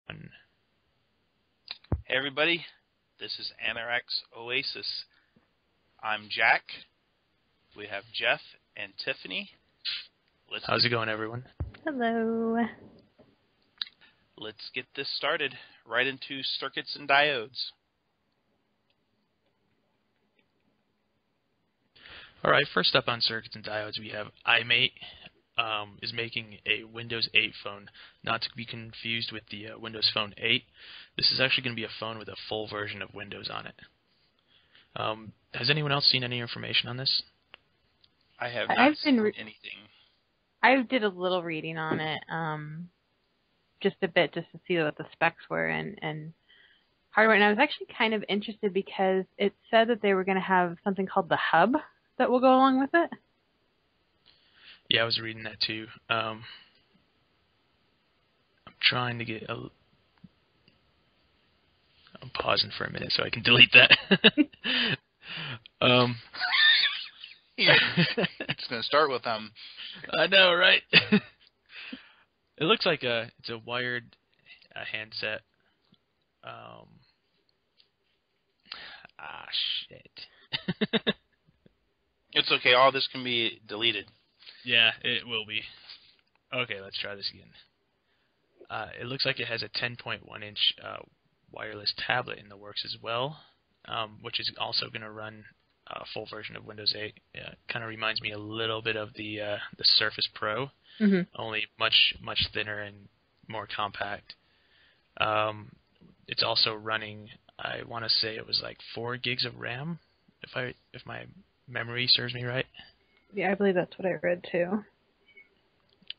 Hey everybody, this is Anorak's OASIS. I'm Jack. We have Jeff and Tiffany. How's it going, everyone? Hello. Let's get this started. Right into circuits and diodes. All right, first up on circuits and diodes, we have iMate is making a Windows 8 phone, not to be confused with the Windows Phone 8. This is actually going to be a phone with a full version of Windows on it. Has anyone else seen any information on this? I have not seen anything. I did a little reading on it, just a bit, just to see what the specs were and hardware. And I was actually kind of interested because it said that they were going to have something called the hub that will go along with it. Yeah, I was reading that too. I'm trying to get I'm pausing for a minute so I can delete that. It's going to start with I know, right? It looks like it's a wired handset. Shit. It's okay. All this can be deleted. Yeah, it will be. Okay, let's try this again. It looks like it has a 10.1-inch wireless tablet in the works as well, which is also going to run a full version of Windows 8. Kind of reminds me a little bit of the Surface Pro, only much thinner and more compact. It's also running, I want to say it was like 4 gigs of RAM, if my memory serves me right. Yeah, I believe that's what I read too.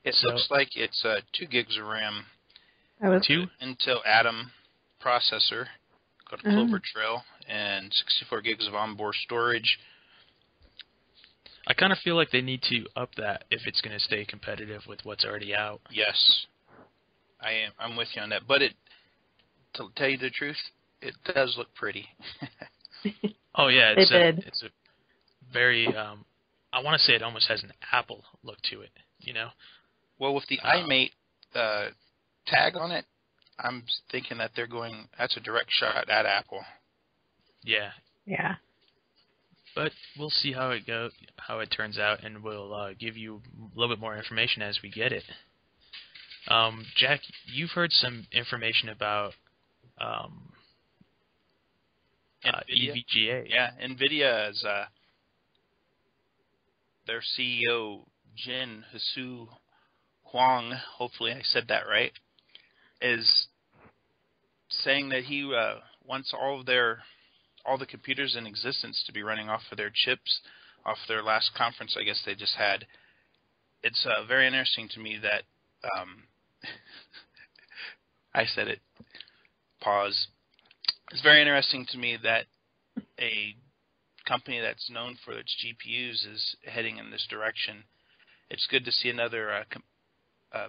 It looks like it's 2 gigs of RAM. Two? Intel Atom processor, got a Clover Trail, and 64 gigs of onboard storage. I kind of feel like they need to up that if it's going to stay competitive with what's already out. Yes, I'm with you on that. But to tell you the truth, it does look pretty. Oh yeah, it's a very. I want to say it almost has an Apple look to it. You know. Well, with the iMate tag on it, I'm thinking that that's a direct shot at Apple. Yeah. Yeah. But we'll see how it turns out, and we'll give you a little bit more information as we get it. Jack, you've heard some information about EVGA. Yeah, NVIDIA is their CEO, Jin Hasu Huang, hopefully I said that right, is saying that he wants all the computers in existence to be running off of their chips, off their last conference I guess they just had. It's very interesting to me that I said it. Pause. It's very interesting to me that a company that's known for its GPUs is heading in this direction. It's good to see another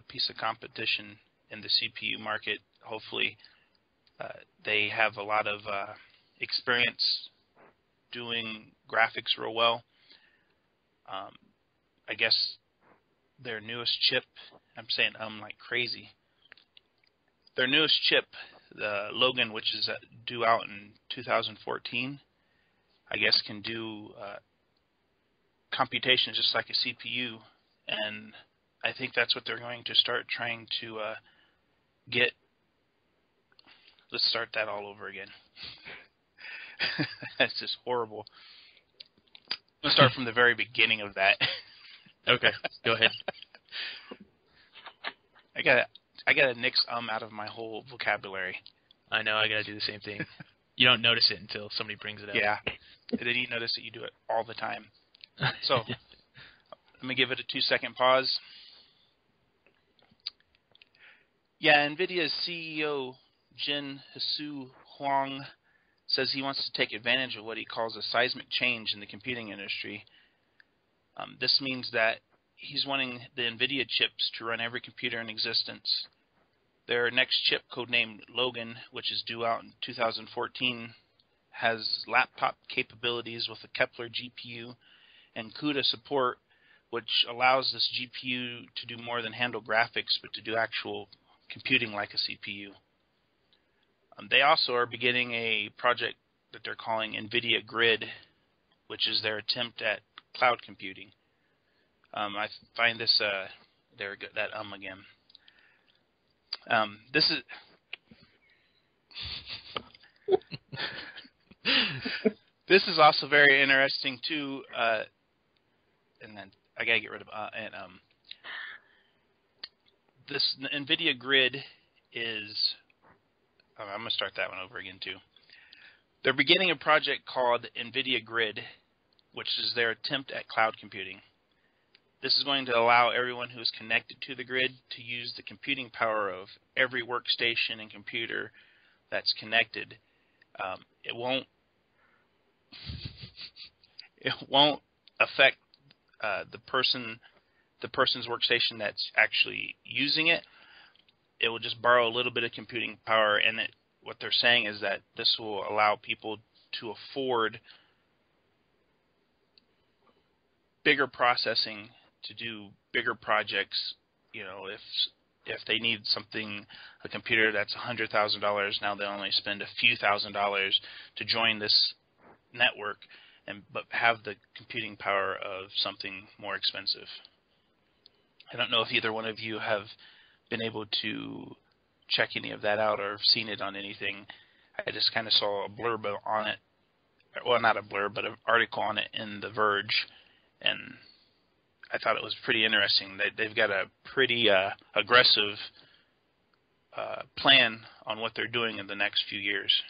piece of competition in the CPU market. Hopefully, they have a lot of experience doing graphics real well. I guess their newest chip, I'm saying like crazy. Their newest chip, the Logan, which is due out in 2014, I guess can do computation just like a CPU, and I think that's what they're going to start trying to get. Let's start that all over again. That's just horrible. Let's start from the very beginning of that. Okay, go ahead. I gotta nix out of my whole vocabulary. I know, I gotta do the same thing. You don't notice it until somebody brings it up. Yeah. And then you notice that you do it all the time. So, let me give it a 2-second pause. Yeah, NVIDIA's CEO, Jin Hasu Huang, says he wants to take advantage of what he calls a seismic change in the computing industry. This means that he's wanting the NVIDIA chips to run every computer in existence. Their next chip, codenamed Logan, which is due out in 2014, has laptop capabilities with a Kepler GPU and CUDA support, which allows this GPU to do more than handle graphics, but to do actual computing like a CPU. They also are beginning a project that they're calling NVIDIA Grid, which is their attempt at cloud computing. I find this there that again. This is this is also very interesting too. And then I gotta get rid of this NVIDIA Grid is. I'm gonna start that one over again too. They're beginning a project called NVIDIA Grid, which is their attempt at cloud computing. This is going to allow everyone who is connected to the grid to use the computing power of every workstation and computer that's connected. It won't affect the person's workstation that's actually using it. It will just borrow a little bit of computing power, and what they're saying is that this will allow people to afford bigger processing to do bigger projects. You know, if they need a computer that's $100,000, now they only spend a few $1,000s to join this network, but have the computing power of something more expensive. I don't know if either one of you have been able to check any of that out or seen it on anything. I just kind of saw a blurb on it. Well, not a blurb, but an article on it in The Verge, and I thought it was pretty interesting. They've got a pretty aggressive plan on what they're doing in the next few years.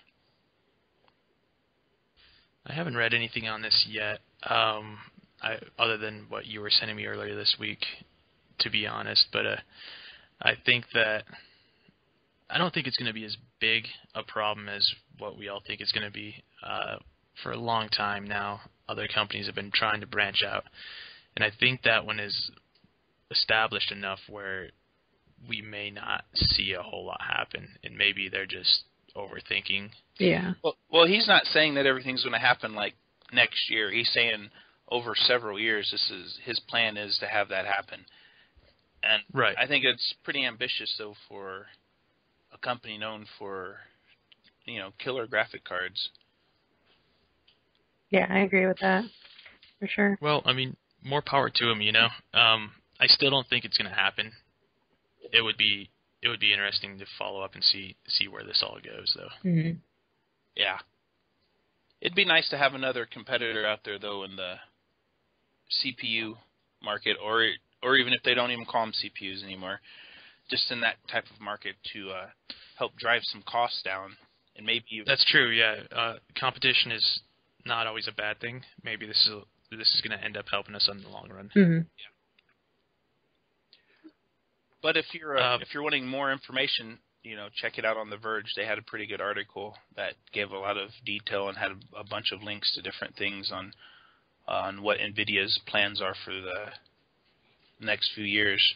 I haven't read anything on this yet, other than what you were sending me earlier this week, to be honest. But I think that I don't think it's going to be as big a problem as what we all think it's going to be. For a long time now, other companies have been trying to branch out, and I think that one is established enough where we may not see a whole lot happen, and maybe they're just overthinking. Yeah. Well, he's not saying that everything's going to happen like next year. He's saying over several years, his plan is to have that happen. And right. I think it's pretty ambitious, though, for a company known for, killer graphic cards. Yeah, I agree with that, for sure. Well, I mean, more power to them, I still don't think it's going to happen. It would be interesting to follow up and see where this all goes, though. Mm-hmm. Yeah. It'd be nice to have another competitor out there, though, in the CPU market, or even if they don't even call them CPUs anymore, just in that type of market to help drive some costs down. And maybe that's true. Yeah, competition is not always a bad thing. Maybe this is going to end up helping us in the long run. Mm-hmm. Yeah. But if you're wanting more information, check it out on The Verge. They had a pretty good article that gave a lot of detail and had a bunch of links to different things on what NVIDIA's plans are for the next few years.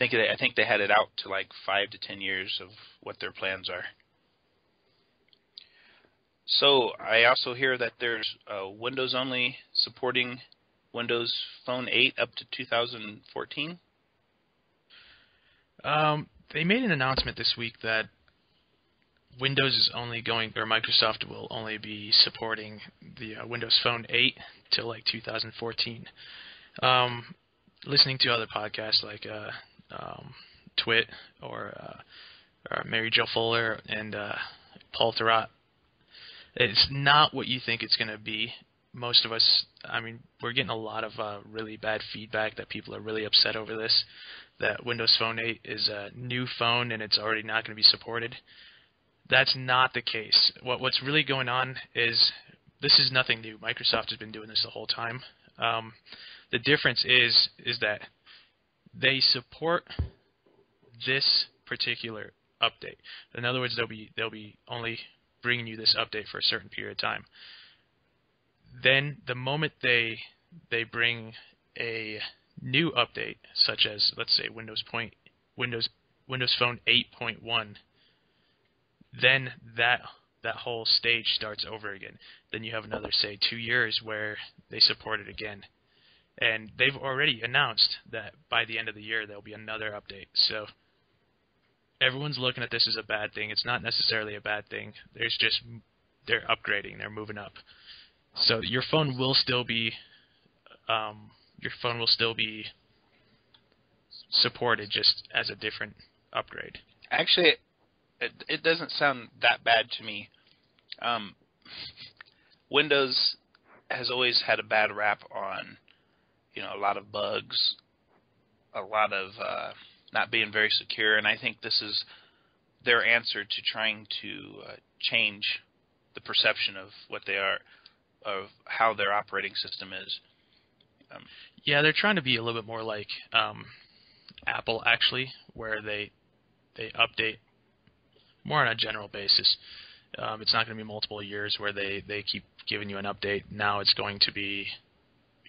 I think they had it out to like 5 to 10 years of what their plans are. So I also hear that there's Windows only supporting Windows Phone 8 up to 2014. They made an announcement this week that Windows is only going, or Microsoft will only be supporting the Windows Phone 8 till like 2014. Listening to other podcasts like Twit or Mary Jo Fuller and Paul Thurrott, it's not what you think it's going to be. Most of us, we're getting a lot of really bad feedback that people are really upset over this, that Windows Phone 8 is a new phone and it's already not going to be supported. That's not the case. What's really going on is this is nothing new. Microsoft has been doing this the whole time. The difference is that they support this particular update. In other words, they'll be only bringing you this update for a certain period of time. Then the moment they bring a new update, such as let's say Windows Phone 8.1, then that whole stage starts over again. Then you have another, say, 2 years where they support it again. And they've already announced that by the end of the year there'll be another update. So everyone's looking at this as a bad thing. It's not necessarily a bad thing. They're upgrading. They're moving up. So your phone will still be supported, just as a different upgrade. Actually, it doesn't sound that bad to me. Windows has always had a bad rap on, a lot of bugs, a lot of not being very secure, and I think this is their answer to trying to change the perception of what they are, of how their operating system is. Yeah, they're trying to be a little bit more like Apple, actually, where they update more on a general basis. It's not going to be multiple years where they keep giving you an update. Now it's going to be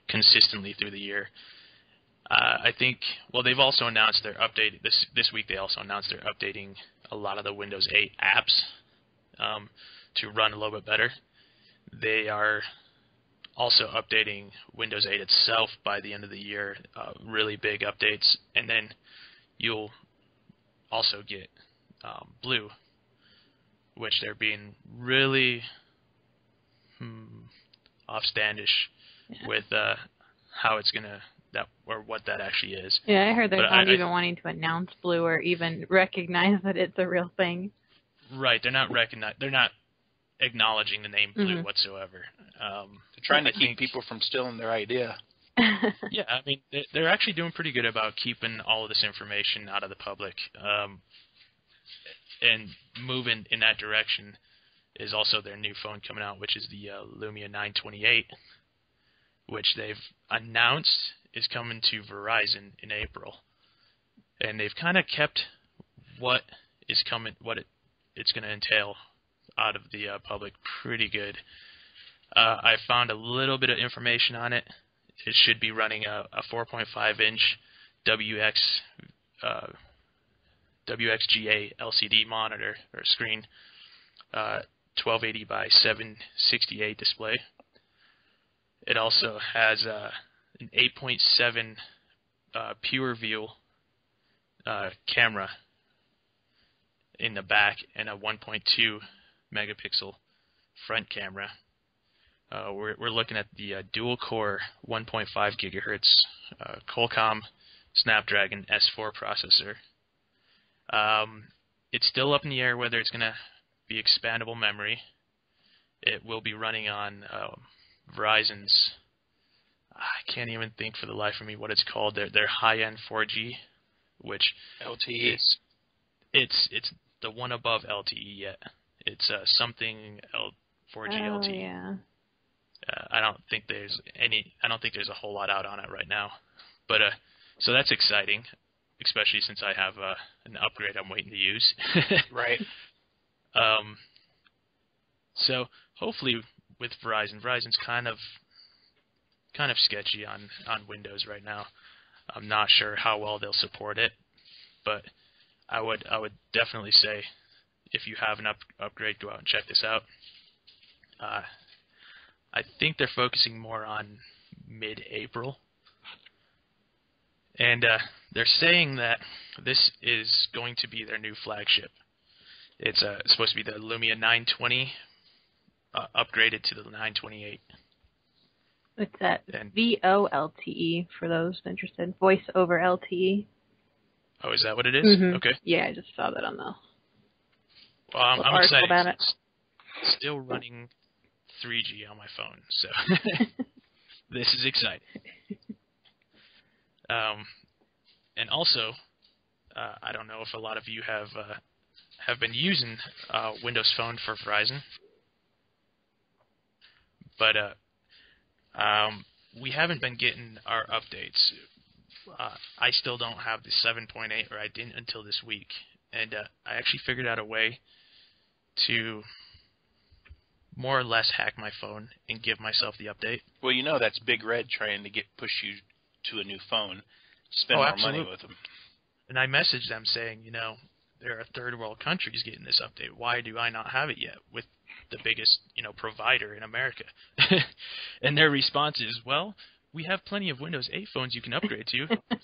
consistently through the year. I think, they've also announced their update. This week they also announced they're updating a lot of the Windows 8 apps to run a little bit better. They are also updating Windows 8 itself by the end of the year, really big updates. And then you'll also get Blue, which they're being really offstandish with how it's going to, or what that actually is. Yeah, I heard they're not even wanting to announce Blue or even recognize that it's a real thing. Right, they're not acknowledging the name Blue whatsoever. They're trying to keep people from stealing their idea. Yeah, I mean, they're actually doing pretty good about keeping all of this information out of the public. And moving in that direction is also their new phone coming out, which is the Lumia 928, which they've announced is coming to Verizon in April. And they've kind of kept what is coming, it's going to entail out of the public pretty good. I found a little bit of information on it. It should be running a 4.5-inch WXGA LCD monitor or screen, 1280 by 768 display. It also has an 8.7 pure view camera in the back and a 1.2 megapixel front camera. We're looking at the dual-core 1.5 gigahertz Qualcomm Snapdragon S4 processor. It's still up in the air whether it's going to be expandable memory. It will be running on Verizon's, I can't even think for the life of me what it's called, their high-end 4G, which LTE. It's the one above LTE yet. It's something 4G LTE. Yeah. I don't think there's a whole lot out on it right now, but so that's exciting, especially since I have an upgrade I'm waiting to use. Right. So hopefully with Verizon's kind of sketchy on Windows right now. I'm not sure how well they'll support it, but I would definitely say if you have an upgrade, go out and check this out. I think they're focusing more on mid-April. And they're saying that this is going to be their new flagship. It's supposed to be the Lumia 920 upgraded to the 928. It's that VoLTE for those interested. Voice over LTE. Oh, is that what it is? Mm-hmm. Okay. Yeah, I just saw that on the I'm excited. About it. Still running 3G on my phone, so this is exciting. And also, I don't know if a lot of you have been using Windows Phone for Verizon, but we haven't been getting our updates. I still don't have the 7.8, or I didn't until this week, and I actually figured out a way to more or less hack my phone and give myself the update. Well, that's Big Red trying to push you to a new phone. Spend more money with them. And I messaged them saying, there are third world countries getting this update. Why do I not have it yet with the biggest, provider in America? And their response is, well, we have plenty of Windows 8 phones you can upgrade to. Of I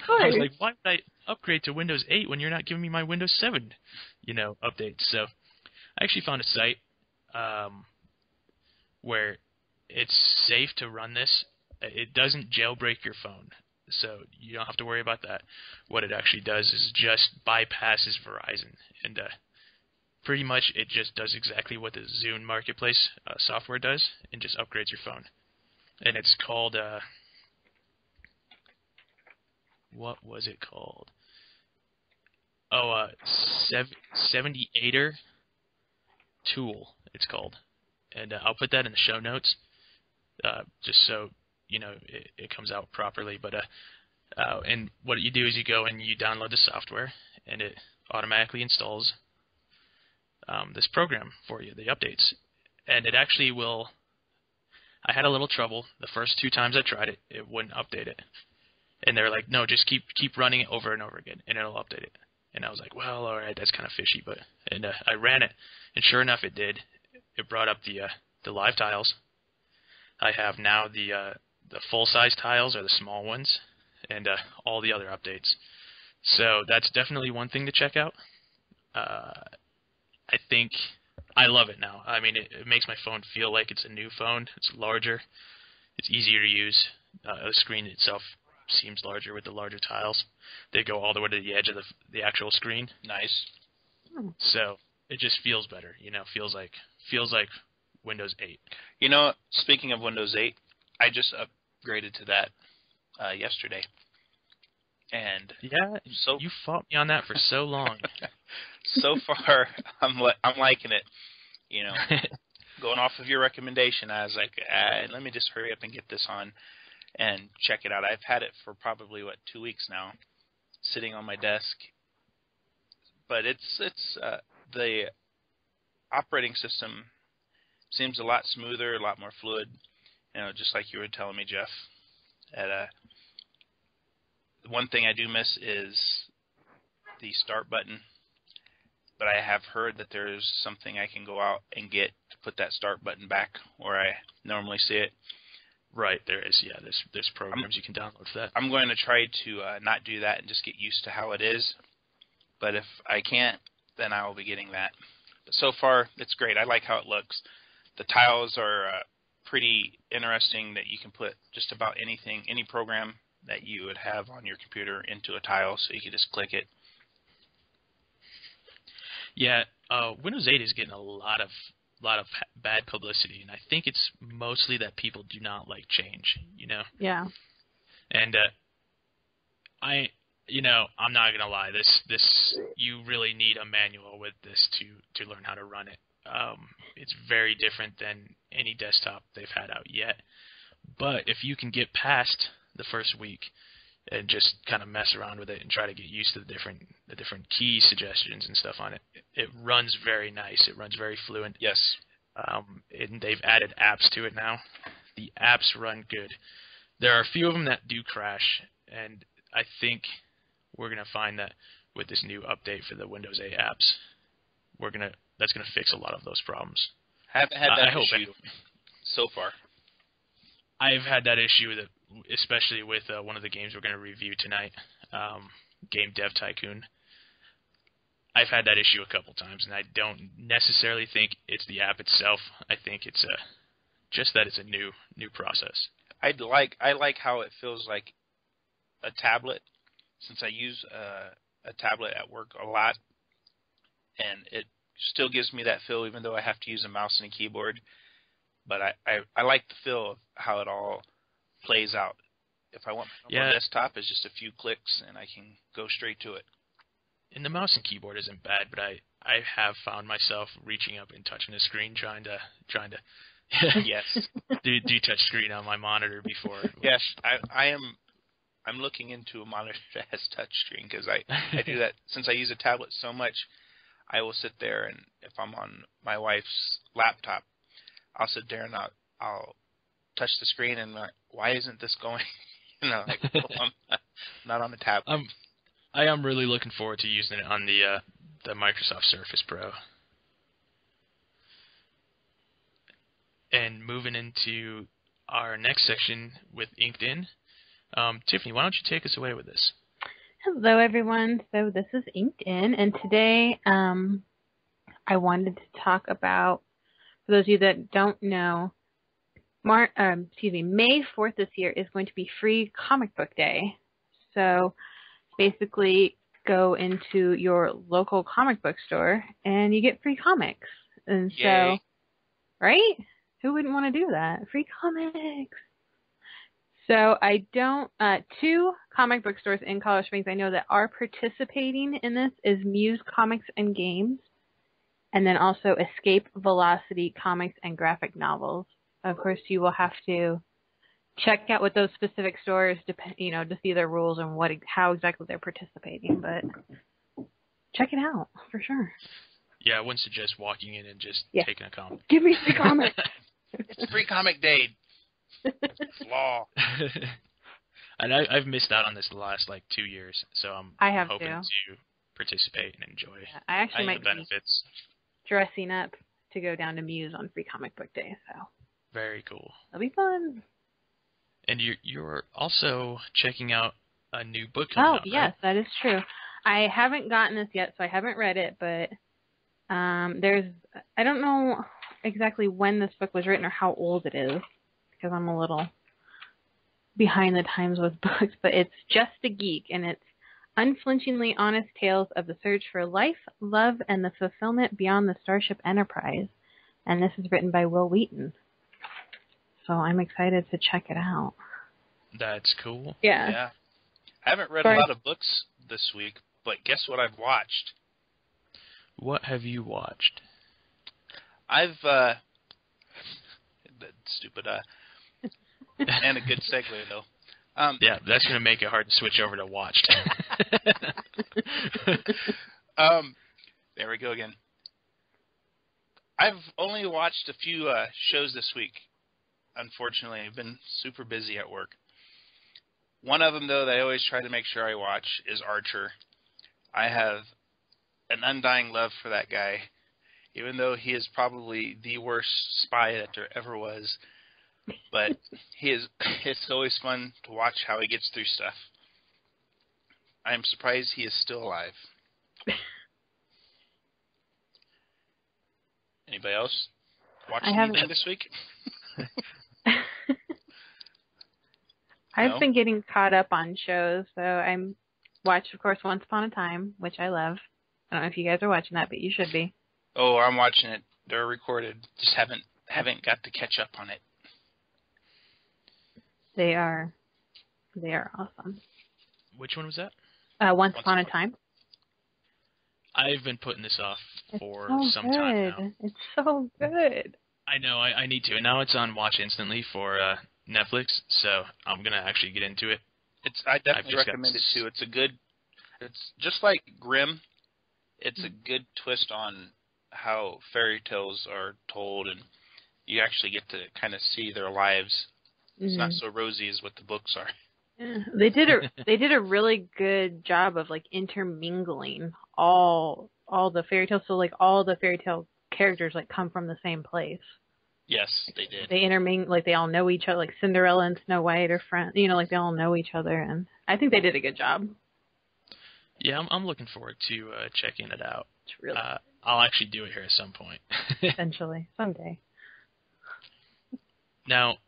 course. was like, why would I upgrade to Windows 8 when you're not giving me my Windows 7, updates? So I actually found a site where it's safe to run this. It doesn't jailbreak your phone, so you don't have to worry about that. What it actually does is just bypasses Verizon, and pretty much it just does exactly what the Zune Marketplace software does, and just upgrades your phone. And it's called, what was it called? 78er Tool, it's called. And I'll put that in the show notes, just so, it comes out properly. But and what you do is you go and you download the software, and it automatically installs this program for you, the updates. And it actually will... I had a little trouble. The first 2 times I tried it, it wouldn't update it. And they were like, no, just keep running it over and over again, and it'll update it. And I was like, well, all right, that's kind of fishy. And I ran it, and sure enough, it did. It brought up the live tiles. I have now the full-size tiles, or the small ones, and all the other updates. So that's definitely one thing to check out. I think I love it now. I mean, it makes my phone feel like it's a new phone. It's larger. It's easier to use. The screen itself seems larger with the larger tiles. They go all the way to the edge of the actual screen. Nice. So it just feels better. Feels like Windows 8. Speaking of Windows 8, I just upgraded to that yesterday. And yeah, so you fought me on that for so long. So far, I'm liking it. Going off of your recommendation, I was like, let me just hurry up and get this on and check it out. I've had it for probably 2 weeks now, sitting on my desk. But it's the operating system seems a lot smoother, a lot more fluid. Just like you were telling me, Jeff. One thing I do miss is the start button. But I have heard that there's something I can go out and get to put that start button back where I normally see it. Right, there is. Yeah, there's programs you can download for that. I'm going to try to not do that and just get used to how it is. But if I can't, then I will be getting that. But so far, it's great. I like how it looks. The tiles are pretty interesting that you can put just about anything, any program that you would have on your computer into a tile, so you can just click it. Yeah, Windows 8 is getting a lot of bad publicity, and I think it's mostly that people do not like change. Yeah. And I'm not gonna lie. This you really need a manual with this to learn how to run it. It's very different than any desktop they've had out yet. But if you can get past the first week and just kind of mess around with it and try to get used to the different key suggestions and stuff on it, it runs very nice. It runs very fluent. Yes. And they've added apps to it now. The apps run good. There are a few of them that do crash, and I think we're going to find that with this new update for the Windows 8 apps, that's going to fix a lot of those problems. Haven't had that issue so far. I've had that issue especially with one of the games we're going to review tonight, Game Dev Tycoon. I've had that issue a couple times, and I don't necessarily think it's the app itself. I think it's just that it's a new process. I like how it feels like a tablet, since I use a tablet at work a lot, and it still gives me that feel even though I have to use a mouse and a keyboard. But I like the feel of how it all plays out. If I want my desktop, it's just a few clicks and I can go straight to it. And the mouse and keyboard isn't bad, but I have found myself reaching up and touching the screen, trying to yes do touch screen on my monitor before. Yes, I'm looking into a monitor that has touch screen because I do that since I use a tablet so much. I will sit there, and if I'm on my wife's laptop, I'll sit there and I'll touch the screen and like, why isn't this going? I'm not on the tablet. I am really looking forward to using it on the Microsoft Surface Pro. And moving into our next section with Inked In. Tiffany, why don't you take us away with this? Hello, everyone. So this is Inked In, and today I wanted to talk about, for those of you that don't know, May 4th this year is going to be Free Comic Book Day. So basically, go into your local comic book store and you get free comics. And Yay. so, right? Who wouldn't want to do that? Free comics. So I don't, 2 comic book stores in Colorado Springs I know that are participating in this is Muse Comics and Games, and then also Escape Velocity Comics and Graphic Novels. Of course, you will have to check out what those specific stores, to see their rules and how exactly they're participating. But check it out for sure. Yeah, I wouldn't suggest walking in and just taking a comic. Give me free comics. It's Free Comic Day. Law. And I've missed out on this the last 2 years, so I'm hoping to participate and enjoy I actually might the benefits. Be dressing up to go down to Muse on Free Comic Book Day. So very cool. It'll be fun. And you're also checking out a new book coming out, yes, right? that is true. I haven't gotten this yet, so I haven't read it, but I don't know exactly when this book was written or how old it is, because I'm a little behind the times with books, but it's Just a Geek, and it's unflinchingly honest tales of the search for life, love, and the fulfillment beyond the Starship Enterprise. And this is written by Will Wheaton. So I'm excited to check it out. That's cool. Yeah. I haven't read a lot of books this week, but guess what I've watched? What have you watched? I've, stupid, and a good segue, though. Yeah, that's going to make it hard to switch over to watched. There we go again. I've only watched a few shows this week, unfortunately. I've been super busy at work. One of them, though, that I always try to make sure I watch is Archer. I have an undying love for that guy, even though he is probably the worst spy that there ever was. But it's always fun to watch how he gets through stuff. I am surprised he is still alive. Anybody else watch anything this week? I've been getting caught up on shows, so I'm watched, of course, Once Upon a Time, which I love. I don't know if you guys are watching that, but you should be. Oh, I'm watching it. They're recorded. Just haven't got to catch up on it. They are awesome. Which one was that? Once Upon a Time. I've been putting this off for some time now. It's so good. I know, I need to. And now it's on Watch Instantly for Netflix, so I'm going to actually get into it. I definitely recommend it, too. It's just like Grimm. It's a good twist on how fairy tales are told, and you actually get to kind of see their lives. It's not so rosy as what the books are. Yeah, they did a really good job of intermingling all the fairy tales. So all the fairy tale characters come from the same place. Yes, they did. They intermingle, they all know each other. Like Cinderella and Snow White are friends. They all know each other, and I think they did a good job. Yeah, I'm looking forward to checking it out. It's really. I'll actually do it here at some point. Eventually, someday. Now,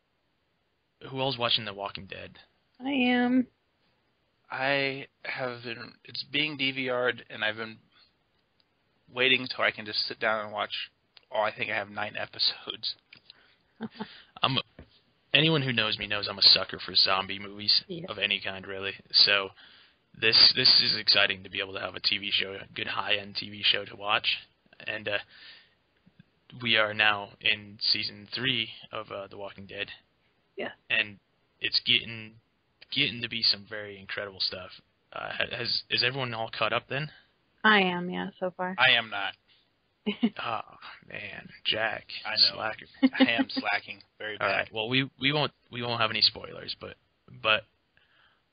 who else watching The Walking Dead? I am. I have been. It's being DVR'd, and I've been waiting until I can just sit down and watch. I think I have 9 episodes. Anyone who knows me knows I'm a sucker for zombie movies of any kind, really. So this is exciting to be able to have a TV show, a good high-end TV show to watch. And we are now in season 3 of The Walking Dead. Yeah. And it's getting to be some very incredible stuff. Is everyone all caught up then? I am, yeah, so far. I am not. Oh man, Jack, I know. slacker. I am slacking very bad. All right. Well, we won't have any spoilers, but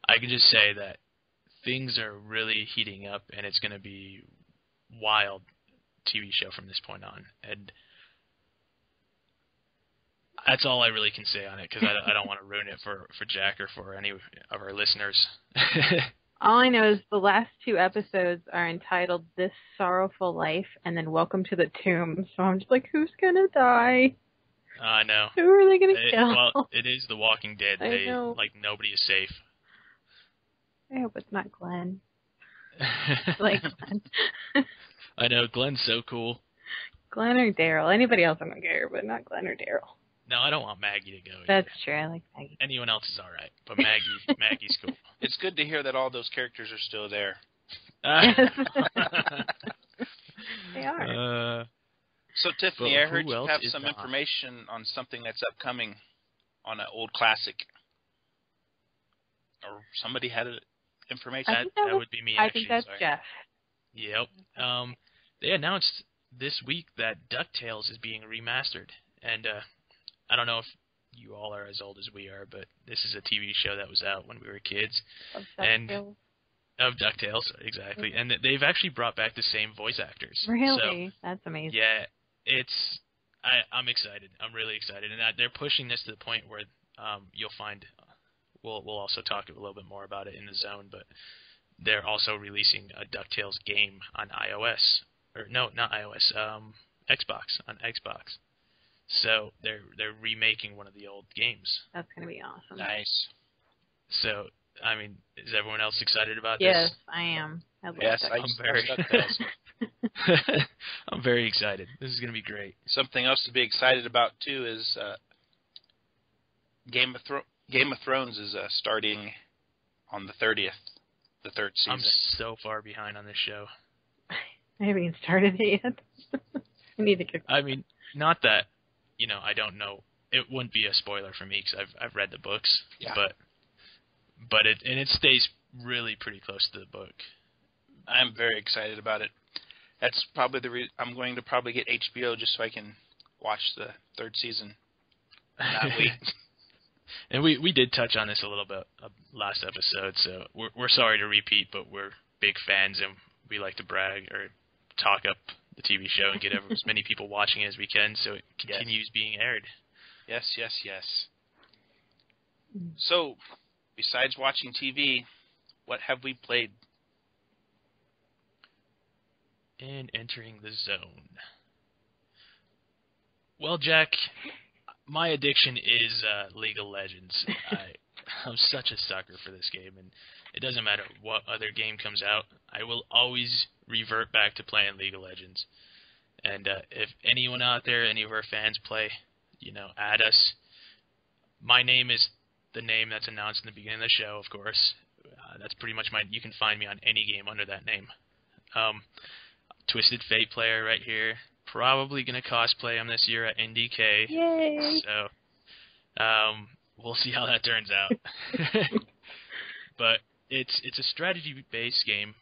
I can just say that things are really heating up, and it's going to be wild TV show from this point on. And That's all I really can say on it, because I don't want to ruin it for Jack or for any of our listeners. All I know is the last 2 episodes are entitled This Sorrowful Life and then Welcome to the Tomb. So I'm just like, who's going to die? I know. Who are they going to kill? Well, it is The Walking Dead. I know. Like, nobody is safe. I hope it's not Glenn. Like Glenn. I know, Glenn's so cool. Glenn or Daryl. Anybody else I don't care, but not Glenn or Daryl. No, I don't want Maggie to go either. That's true. I like Maggie. Anyone else is alright, but Maggie's cool. It's good to hear that all those characters are still there. They are. So, Tiffany, I heard who you else have is some not? information on something that's upcoming on an old classic. Or somebody had information. That would be me, I actually. think that's Sorry. Jeff. Yep. They announced this week that DuckTales is being remastered. And I don't know if you all are as old as we are, but this is a TV show that was out when we were kids. Of DuckTales, exactly. And they've actually brought back the same voice actors. Really? So, that's amazing. yeah, I'm excited. I'm really excited. And they're pushing this to the point where you'll find, we'll also talk a little bit more about it in the zone, but they're also releasing a DuckTales game on iOS. Or no, not iOS, Xbox, on Xbox. So they're remaking one of the old games. That's going to be awesome. Nice. So, I mean, is everyone else excited about Yes, this? I am. I love Yes, DuckTales. I'm very excited. This is going to be great. Something else to be excited about, too, is Game of Thrones is starting on the 30th, the 3rd season. I'm so far behind on this show. I haven't even started it yet. I need to get. I mean, not that, I don't know. It wouldn't be a spoiler for me because I've read the books. Yeah. But it stays really pretty close to the book. I'm very excited about it. That's probably I'm going to probably get HBO just so I can watch the 3rd season. Not wait. And we did touch on this a little bit last episode, so we're sorry to repeat, but we're big fans and we like to brag or talk up the TV show and get as many people watching it as we can, so it continues being aired. Yes. So, besides watching TV, what have we played? And entering the zone. Well, Jack, my addiction is League of Legends. I'm such a sucker for this game, and it doesn't matter what other game comes out. I will always revert back to playing League of Legends. And if anyone out there, any of our fans play, add us. My name is the name that's announced in the beginning of the show, of course. That's pretty much you can find me on any game under that name. Twisted Fate player right here. Probably going to cosplay him this year at NDK. Yay! So, we'll see how that turns out. But it's a strategy-based game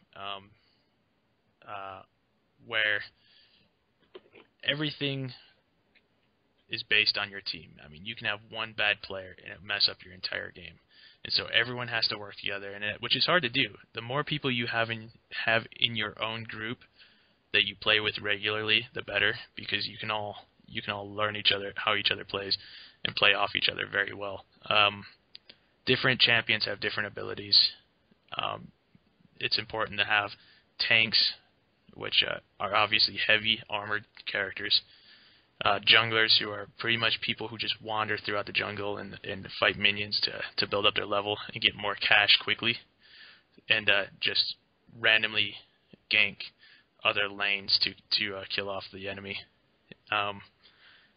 where everything is based on your team. I mean, you can have one bad player and it mess up your entire game. And so everyone has to work together, which is hard to do. The more people you have in your own group that you play with regularly, the better, because you can all learn how each other plays and play off each other very well. Different champions have different abilities. It's important to have tanks, which are obviously heavy armored characters. Junglers, who are pretty much people who just wander throughout the jungle and fight minions to build up their level and get more cash quickly, and just randomly gank other lanes to kill off the enemy.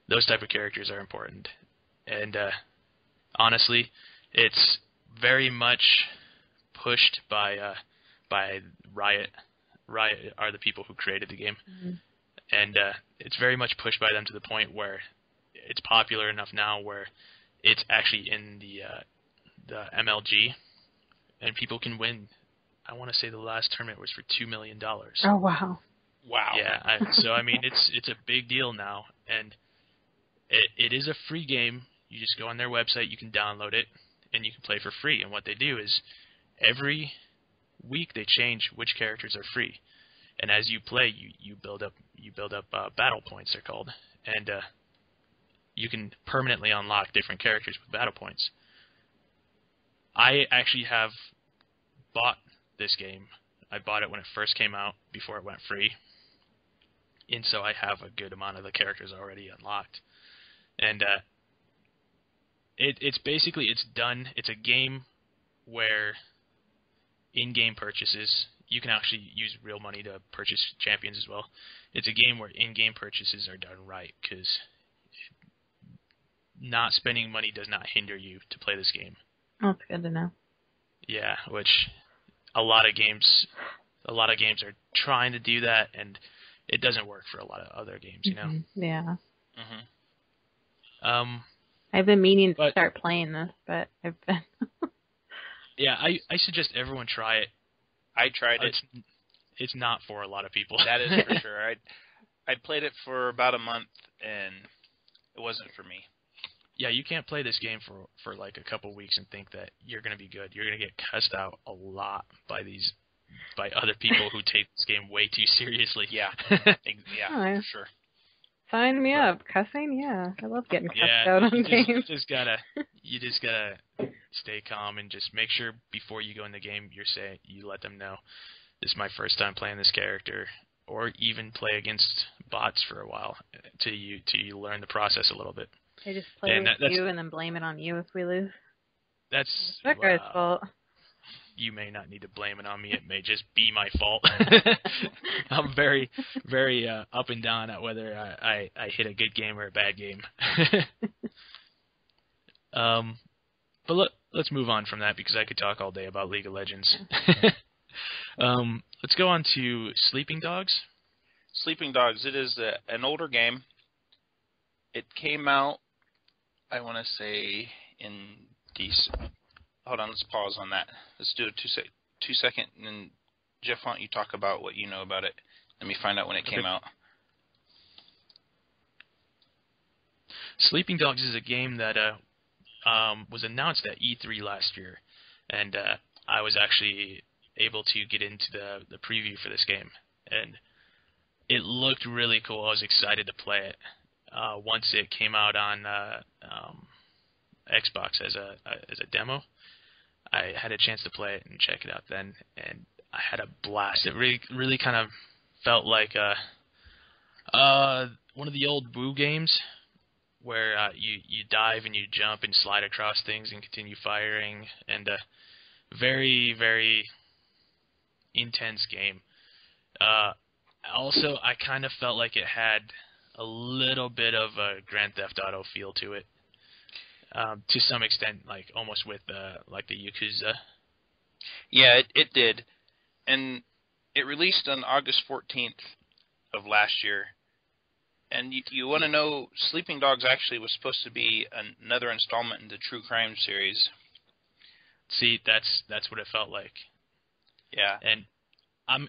Those type of characters are important. And honestly, it's very much pushed by Riot. Riot are the people who created the game. Mm-hmm. And it's very much pushed by them to the point where it's popular enough now where it's actually in the MLG, and people can win. I want to say the last tournament was for $2 million. Oh, wow. Wow. Yeah, so I mean, it's a big deal now, and it is a free game. You just go on their website, you can download it, and you can play for free. And what they do is every week they change which characters are free. And as you play, you build up battle points, they're called, and you can permanently unlock different characters with battle points. I actually have bought this game. I bought it when it first came out, before it went free. And so I have a good amount of the characters already unlocked. And it's basically, it's done. It's a game where in-game purchases, you can actually use real money to purchase champions as well. It's a game where in-game purchases are done right, because not spending money does not hinder you to play this game. Oh, that's good to know. Yeah, which a lot of games are trying to do that, and it doesn't work for a lot of other games, you know? Yeah. Mm-hmm. I've been meaning to start playing this, but I've been... Yeah, I suggest everyone try it. I tried it. It's not for a lot of people. That is for sure. I played it for about a month, and it wasn't for me. Yeah, you can't play this game for like a couple weeks and think that you're going to be good. You're going to get cussed out a lot by other people who take this game way too seriously. Yeah, yeah, for sure. Sign me up. Cussing? Yeah, I love getting cussed out on games. You just gotta stay calm and just make sure before you go in the game, you let them know, this is my first time playing this character, or even play against bots for a while till you learn the process a little bit. I just play with you and then blame it on you if we lose. That's that guy's fault. You may not need to blame it on me. It may just be my fault. I'm very, very up and down at whether I hit a good game or a bad game. But let's move on from that, because I could talk all day about League of Legends. Let's go on to Sleeping Dogs. Sleeping Dogs. It is an older game. It came out, I want to say, in Hold on, let's pause on that. Let's do a two second, and then Jeff, why don't you talk about what you know about it? Let me find out when it came out. Sleeping Dogs is a game that was announced at E3 last year, and I was actually able to get into the preview for this game, and it looked really cool. I was excited to play it. Once it came out on Xbox as a demo, I had a chance to play it and check it out then, and I had a blast. It really kind of felt like one of the old Woo games, where you dive and you jump and slide across things and continue firing, and very, very intense game. Also, I kind of felt like it had a little bit of a Grand Theft Auto feel to it. To some extent, like almost with like the Yakuza. Yeah, it did, and it released on August 14th of last year. And you want to know, Sleeping Dogs actually was supposed to be another installment in the True Crime series. See, that's what it felt like. Yeah, and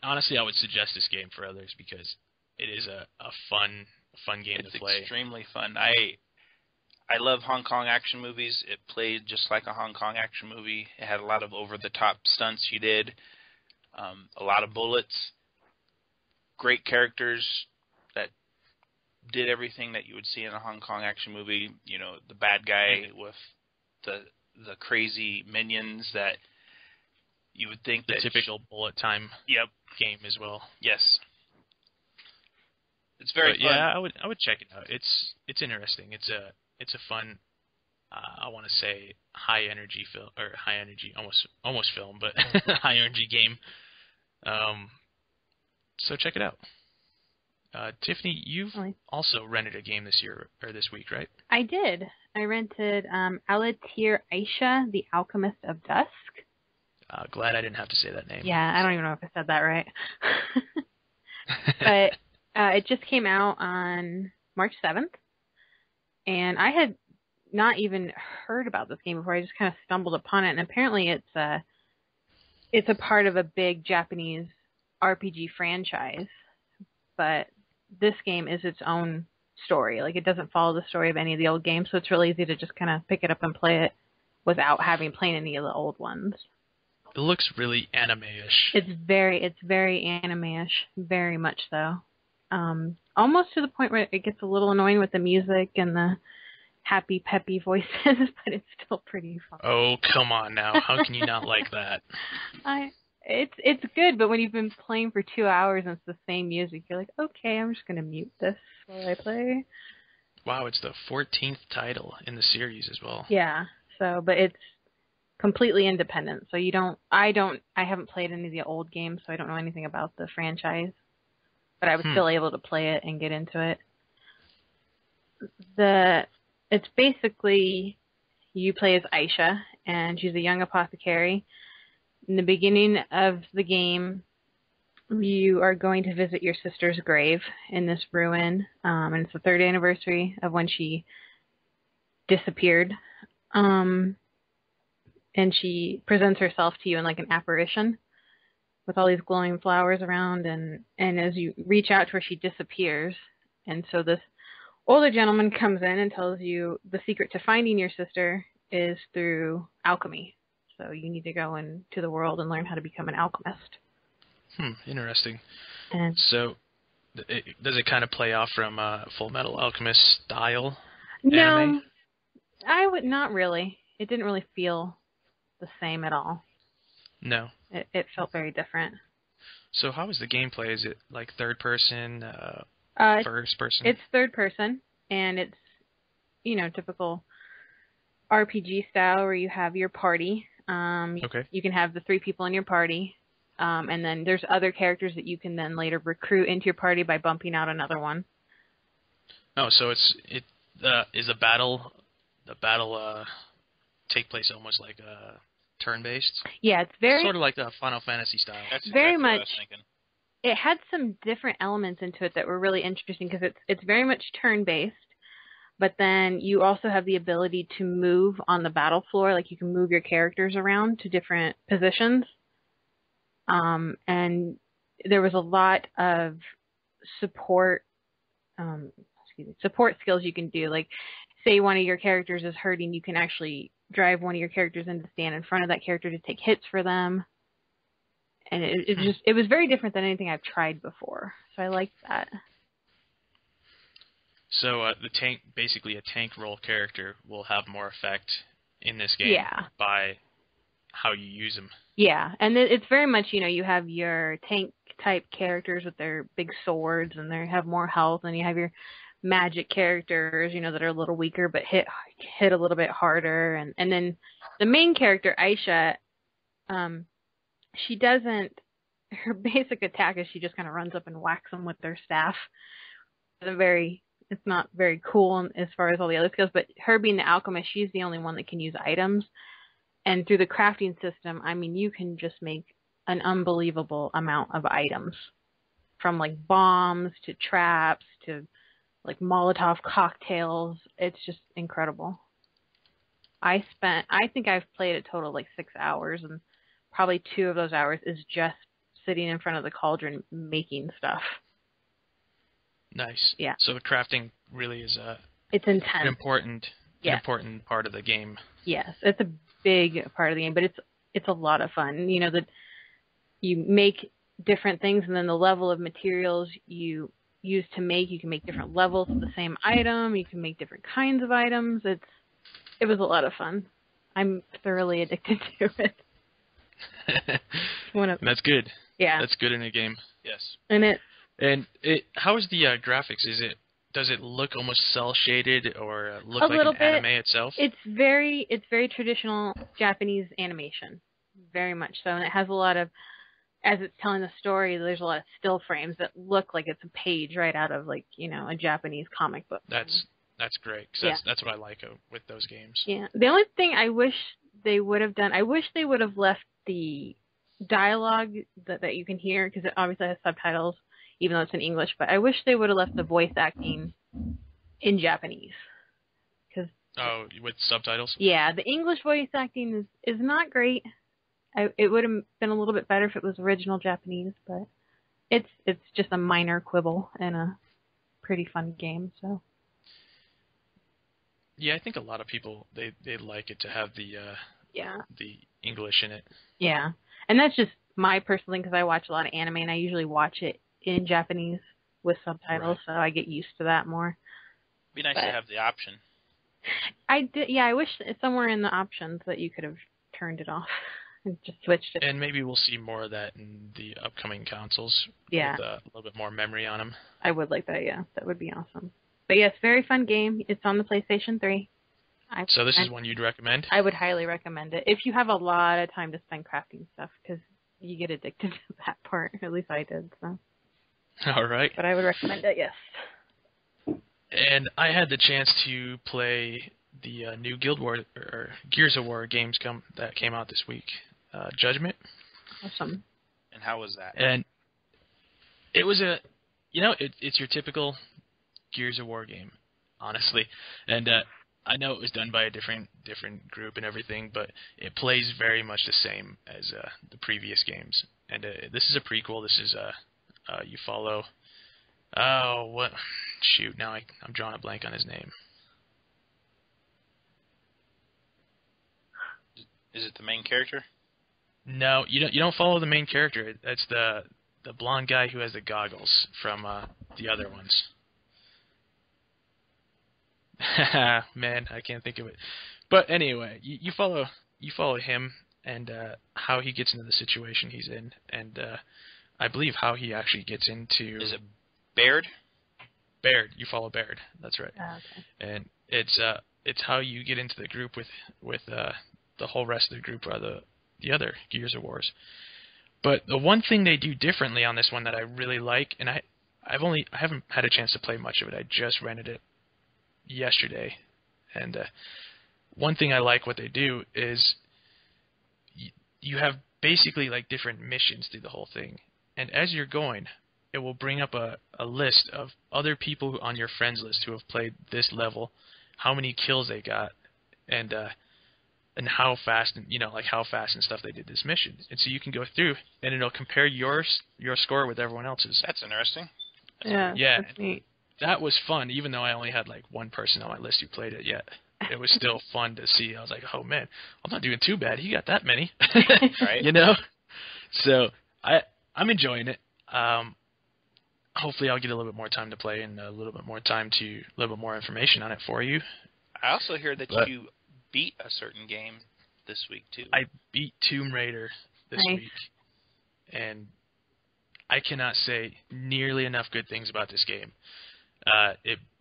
honestly, I would suggest this game for others, because it is a fun game to play. It's extremely fun. I love Hong Kong action movies. It played just like a Hong Kong action movie. It had a lot of over-the-top stunts you did, a lot of bullets, great characters that did everything that you would see in a Hong Kong action movie. You know, the bad guy with the crazy minions that you would think the typical bullet time game as well. Yes. It's very fun. Yeah, I would check it out. It's interesting. It's a fun, I want to say high energy almost film, but high energy game. So check it out. Tiffany, you've also rented a game this week, right? I did. I rented Alatir Aisha, The Alchemist of Dusk. Glad I didn't have to say that name. Yeah, I don't even know if I said that right. But it just came out on March 7th. And I had not even heard about this game before. I just kind of stumbled upon it. And apparently it's a part of a big Japanese RPG franchise. But this game is its own story. Like, it doesn't follow the story of any of the old games. So it's really easy to just kind of pick it up and play it without having played any of the old ones. It looks really anime-ish. It's very anime-ish. Very much so. Almost to the point where it gets a little annoying with the music and happy, peppy voices, but it's still pretty fun. Oh, come on now. How can you not like that? It's good, but when you've been playing for 2 hours and it's the same music, you're like, okay, I'm just gonna mute this while I play. Wow, it's the 14th title in the series as well. Yeah. So, but it's completely independent. So I haven't played any of the old games, so I don't know anything about the franchise. But I was still able to play it and get into it. It's basically you play as Aisha, and she's a young apothecary. In the beginning of the game, you are going to visit your sister's grave in this ruin, and it's the 3rd anniversary of when she disappeared. And she presents herself to you in like an apparition with all these glowing flowers around, and as you reach out to her, she disappears. And so this older gentleman comes in and tells you the secret to finding your sister is through alchemy. So you need to go into the world and learn how to become an alchemist. Interesting. And so, does it kind of play off from Full Metal Alchemist style no, anime? I would not really. It didn't really feel the same at all. No. It felt very different. So how is the gameplay? Is it like third person, first person? It's third person, and it's, typical RPG style where you have your party. Okay. You can have the 3 people in your party, and then there's other characters that you can then later recruit into your party by bumping out another one. Oh, so is the battle take place almost like turn-based? Yeah, it's very sort of like the Final Fantasy style. That's very exactly what I much. was thinking. It had some different elements into it that were really interesting because it's very much turn-based, but then you also have the ability to move on the battle floor. Like you can move your characters around to different positions. And there was a lot of support skills you can do. Like, say one of your characters is hurting, you can actually drive one of your characters in to stand in front of that character to take hits for them. And it was very different than anything I've tried before. So I liked that. So the tank, basically a tank role character, will have more effect in this game by how you use them. Yeah, and it's very much, you have your tank type characters with their big swords and they have more health, and you have your magic characters, that are a little weaker but hit a little bit harder, and then the main character, Aisha, she doesn't. Her basic attack is she just kind of runs up and whacks them with their staff. It's not very cool as far as all the other skills, but her being the alchemist, she's the only one that can use items. And through the crafting system, you can just make an unbelievable amount of items, from like bombs to traps to like Molotov cocktails. It's just incredible. I think I've played a total of like 6 hours, and probably 2 of those hours is just sitting in front of the cauldron making stuff. Nice. Yeah. So crafting really is it's intense. An important part of the game. Yes, it's a big part of the game, but it's a lot of fun. That you make different things, and then the level of materials you use to make, you can make different levels of the same item. You can make different kinds of items. It was a lot of fun. I'm thoroughly addicted to it. That's good. Yeah. That's good in a game. Yes. And how is the graphics? Does it look almost cell shaded or look like an anime itself? It's very traditional Japanese animation, very much so, and it has a lot of, as it's telling the story, there's a lot of still frames that look like it's a page right out of like a Japanese comic book. That's great. 'Cause that's what I like with those games. Yeah. The only thing I wish they would have done, I wish they would have left the dialogue that you can hear, because it obviously has subtitles, even though it's in English, but I wish they would have left the voice acting in Japanese. With subtitles? Yeah, the English voice acting is not great. It would have been a little bit better if it was original Japanese, but it's just a minor quibble in a pretty fun game, so. Yeah, I think a lot of people, they like it to have the English in it. Yeah, and that's just my personal thing, because I watch a lot of anime, and I usually watch it in Japanese with subtitles, so I get used to that more. Be nice to have the option. I did. Yeah, I wish somewhere in the options that you could have turned it off and just switched it. And maybe we'll see more of that in the upcoming consoles Yeah. with a little bit more memory on them. I would like that. Yeah, that would be awesome. But yes, very fun game. It's on the PlayStation 3. So this is one you'd recommend? I would highly recommend it if you have a lot of time to spend crafting stuff, because you get addicted to that part. At least I did. So. All right. But I would recommend it. Yes. And I had the chance to play the new Guild War or Gears of War games that came out this week. Judgment. Awesome. And how was that? And it was it's your typical Gears of War game, honestly. And I know it was done by a different group and everything, but it plays very much the same as the previous games. And this is a prequel. This is you follow. Oh, what? Shoot! Now I'm drawing a blank on his name. Is it the main character? No, you don't follow the main character. It's the blonde guy who has the goggles from the other ones. Man, I can't think of it. But anyway, you follow him and how he gets into the situation he's in, and I believe how he actually gets into. Is it Baird? Baird, you follow Baird. That's right. Oh, okay. And it's how you get into the group with the whole rest of the group are the other Gears of Wars. But the one thing they do differently on this one that I really like, and I haven't had a chance to play much of it. I just rented it yesterday, and one thing I like what they do is you have basically like different missions through the whole thing, and as you're going, it will bring up a list of other people on your friends list who have played this level, how many kills they got, and how fast and stuff they did this mission. And so you can go through and it'll compare your score with everyone else's. That's interesting. Yeah. That's neat. That was fun, even though I only had like one person on my list who played it yet. It was still fun to see. I was like, oh man, I'm not doing too bad. He got that many. Right. So I'm enjoying it. Hopefully I'll get a little bit more time to play and a little bit more information on it for you. I also hear that you beat a certain game this week too. I beat Tomb Raider this week, and I cannot say nearly enough good things about this game.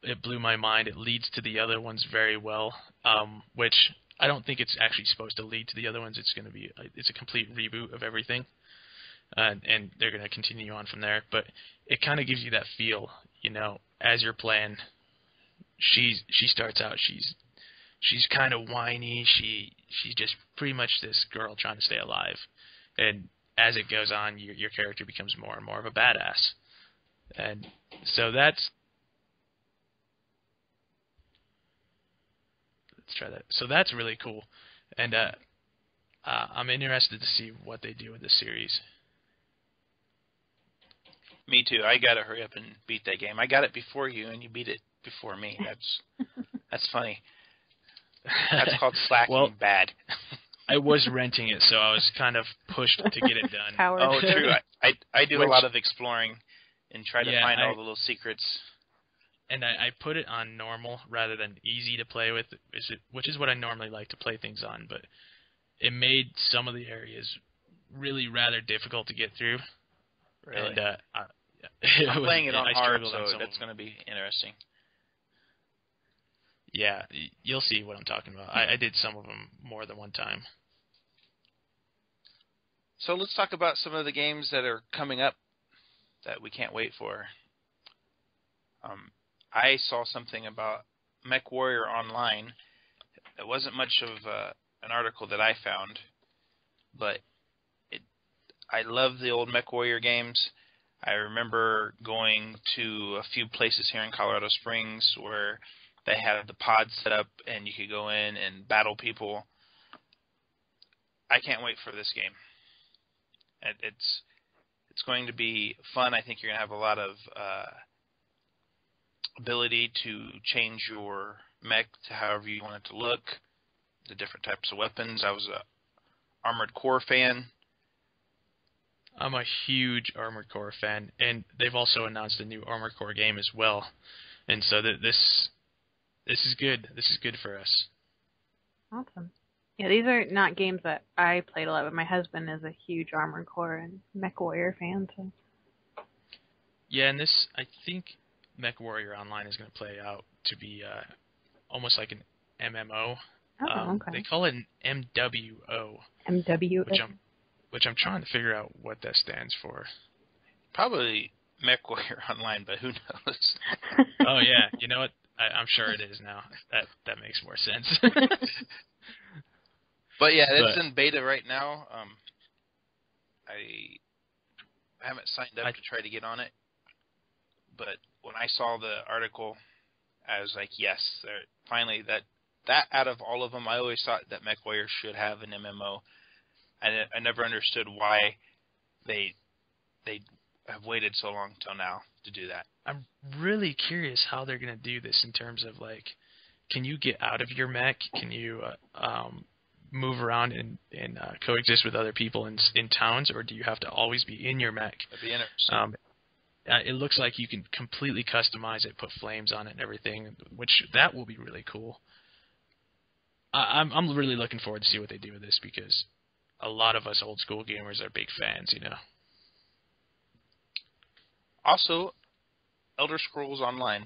It blew my mind. It leads to the other ones very well, which I don't think it's actually supposed to lead to the other ones. It's a complete reboot of everything, and they're going to continue on from there. But it kind of gives you that feel, as you're playing. She starts out, she's kind of whiny. She's just pretty much this girl trying to stay alive, and as it goes on, your character becomes more and more of a badass, and so let's try that. So that's really cool, and I'm interested to see what they do with this series. Me too. I gotta hurry up and beat that game. I got it before you, and you beat it before me. That's funny. That's called slacking bad. I was renting it, so I was kind of pushed to get it done. Oh, true. I do a lot of exploring and try to find all the little secrets. And I put it on normal rather than easy to play with, which is what I normally like to play things on. But it made some of the areas really rather difficult to get through. Really? And I'm playing it on hard, so that's going to be interesting. Yeah, you'll see what I'm talking about. I did some of them more than one time. So let's talk about some of the games that are coming up that we can't wait for. I saw something about MechWarrior Online. It wasn't much of an article that I found, but I love the old MechWarrior games. I remember going to a few places here in Colorado Springs where they had the pod set up and you could go in and battle people. I can't wait for this game. It's going to be fun. I think you're going to have a lot of ability to change your mech to however you want it to look, the different types of weapons. I was a Armored Core fan. I'm a huge Armored Core fan, and they've also announced a new Armored Core game as well. And so this This is good. This is good for us. Awesome. Yeah, these are not games that I played a lot, but my husband is a huge Armored Core and MechWarrior fan, so. Yeah, and this, I think MechWarrior Online is going to play out to be almost like an MMO. Oh, okay. They call it an MWO. MWO. Which I'm trying to figure out what that stands for. Probably MechWarrior Online, but who knows? Oh yeah, you know what? I'm sure it is now. That makes more sense. But yeah, it's in beta right now. I haven't signed up to try to get on it, but when I saw the article, I was like, yes, finally that out of all of them, I always thought that MechWarrior should have an MMO. I never understood why they have waited so long till now to do that. I'm really curious how they're going to do this in terms of, like, can you get out of your mech? Can you move around and coexist with other people in towns, or do you have to always be in your mech? That'd be interesting. It looks like you can completely customize it, put flames on it and everything, which that will be really cool. I'm really looking forward to see what they do with this, because a lot of us old school gamers are big fans, you know. Also, Elder Scrolls Online.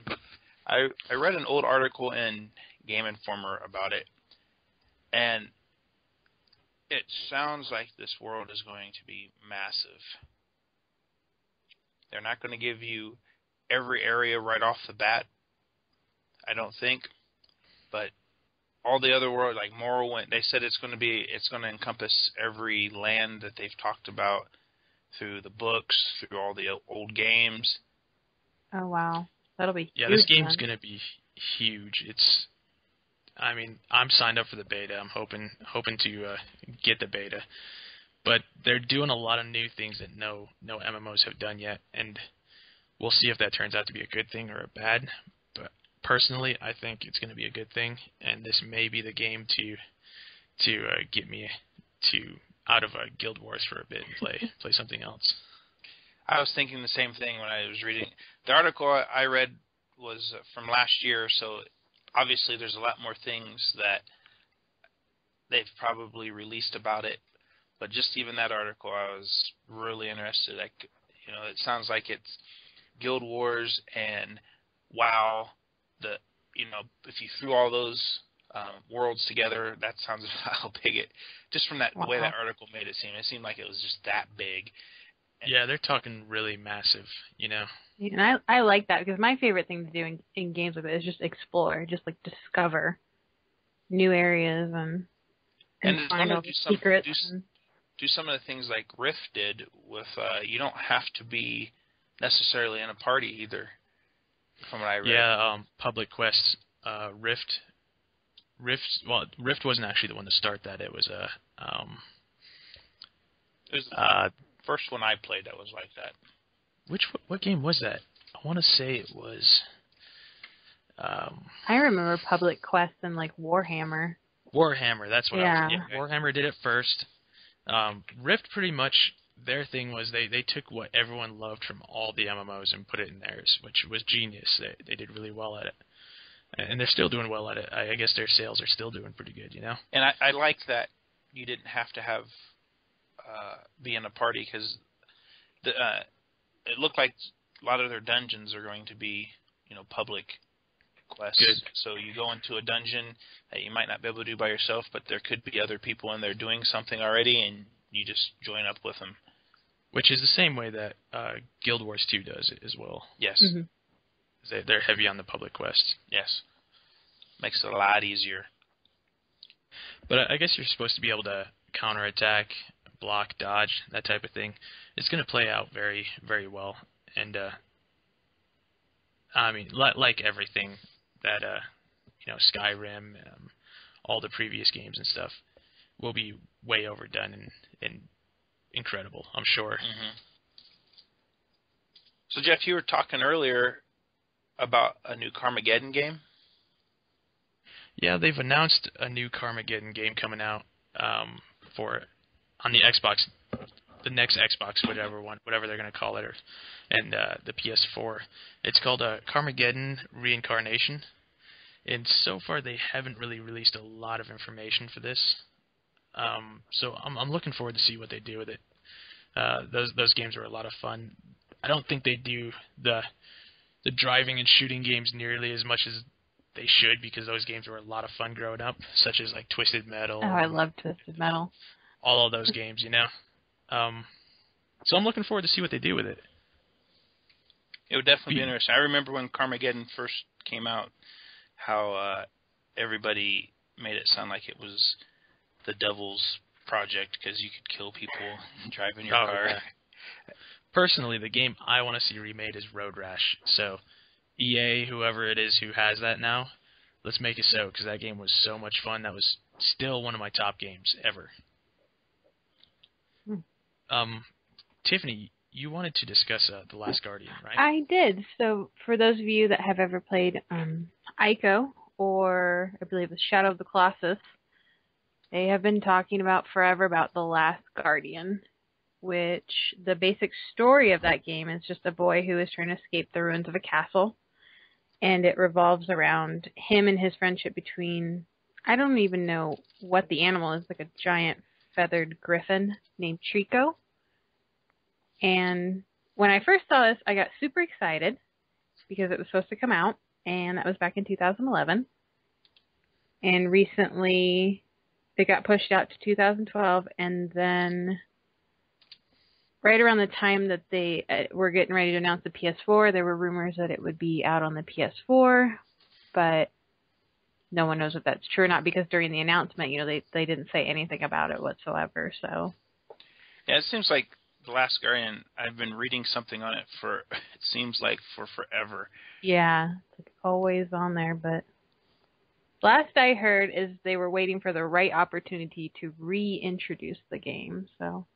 I read an old article in Game Informer about it, and it sounds like this world is going to be massive. They're not going to give you every area right off the bat, I don't think, but all the other world, like Morrowind, they said it's going to encompass every land that they've talked about through the books, through all the old games. Oh wow, that'll be yeah. Huge, this game's going to be huge. I'm signed up for the beta. I'm hoping to get the beta, but they're doing a lot of new things that no MMOs have done yet, and we'll see if that turns out to be a good thing or a bad. But personally, I think it's going to be a good thing, and this may be the game to get me out of Guild Wars for a bit and play something else. I was thinking the same thing when I was reading. The article I read was from last year, so obviously there's a lot more things that they've probably released about it. But just even that article, I was really interested. It sounds like it's Guild Wars and WoW. If you threw all those worlds together, that sounds how big it. Just from that way that article made it seemed like it was just that big. Yeah, they're talking really massive, you know. And I like that, because my favorite thing to do in games like that is just explore, just like discover new areas and find all the secrets. Do some of the things like Rift did with you don't have to be necessarily in a party either, from what I read. Yeah, public quests, Rift wasn't actually the one to start that. It was first one I played that was like that. What game was that? I want to say it was. I remember public quests and like Warhammer. Warhammer, that's what I was. Yeah, Warhammer did it first. Rift pretty much their thing was they took what everyone loved from all the MMOs and put it in theirs, which was genius. They did really well at it, and they're still doing well at it. I guess their sales are still doing pretty good, you know. And I like that you didn't have to have be in a party, because it looked like a lot of their dungeons are going to be public quests. Good. So you go into a dungeon that you might not be able to do by yourself, but there could be other people in there doing something already, and you just join up with them. Which is the same way that Guild Wars 2 does it as well. Yes. Mm-hmm. They're heavy on the public quests. Yes. Makes it a lot easier. But I guess you're supposed to be able to counterattack, block, dodge, that type of thing. It's going to play out very, very well. And, like everything that, Skyrim, all the previous games and stuff, will be way overdone and incredible, I'm sure. Mm-hmm. So, Jeff, you were talking earlier about a new Carmageddon game? Yeah, they've announced a new Carmageddon game coming out on the Xbox, the next Xbox, whatever they're going to call it, and the PS4. It's called Carmageddon Reincarnation, And so far, they haven't really released a lot of information for this. So I'm looking forward to see what they do with it. Those games were a lot of fun. I don't think they do the driving and shooting games nearly as much as they should, because those games were a lot of fun growing up, such as like Twisted Metal. Oh, I love Twisted Metal. All of those games, you know. So I'm looking forward to see what they do with it. It would definitely be interesting. I remember when Carmageddon first came out, how everybody made it sound like it was the devil's project because you could kill people driving your car. Yeah. Personally, the game I want to see remade is Road Rash. So, EA, whoever it is who has that now, let's make it so, because that game was so much fun. That was still one of my top games ever. Tiffany, you wanted to discuss The Last Guardian, right? I did. So, for those of you that have ever played Ico, or I believe the Shadow of the Colossus, they have been talking about forever about The Last Guardian, which the basic story of that game is just a boy who is trying to escape the ruins of a castle, and it revolves around him and his friendship between, I don't even know what the animal is, like a giant feathered griffin named Trico. And when I first saw this, I got super excited because it was supposed to come out, and that was back in 2011. And recently, it got pushed out to 2012, and then right around the time that they were getting ready to announce the PS4, there were rumors that it would be out on the PS4, but no one knows if that's true or not, because during the announcement, you know, they didn't say anything about it whatsoever. So yeah, it seems like The Last Guardian, I've been reading something on it for, it seems like for forever. Yeah, it's like always on there, but last I heard is they were waiting for the right opportunity to reintroduce the game. So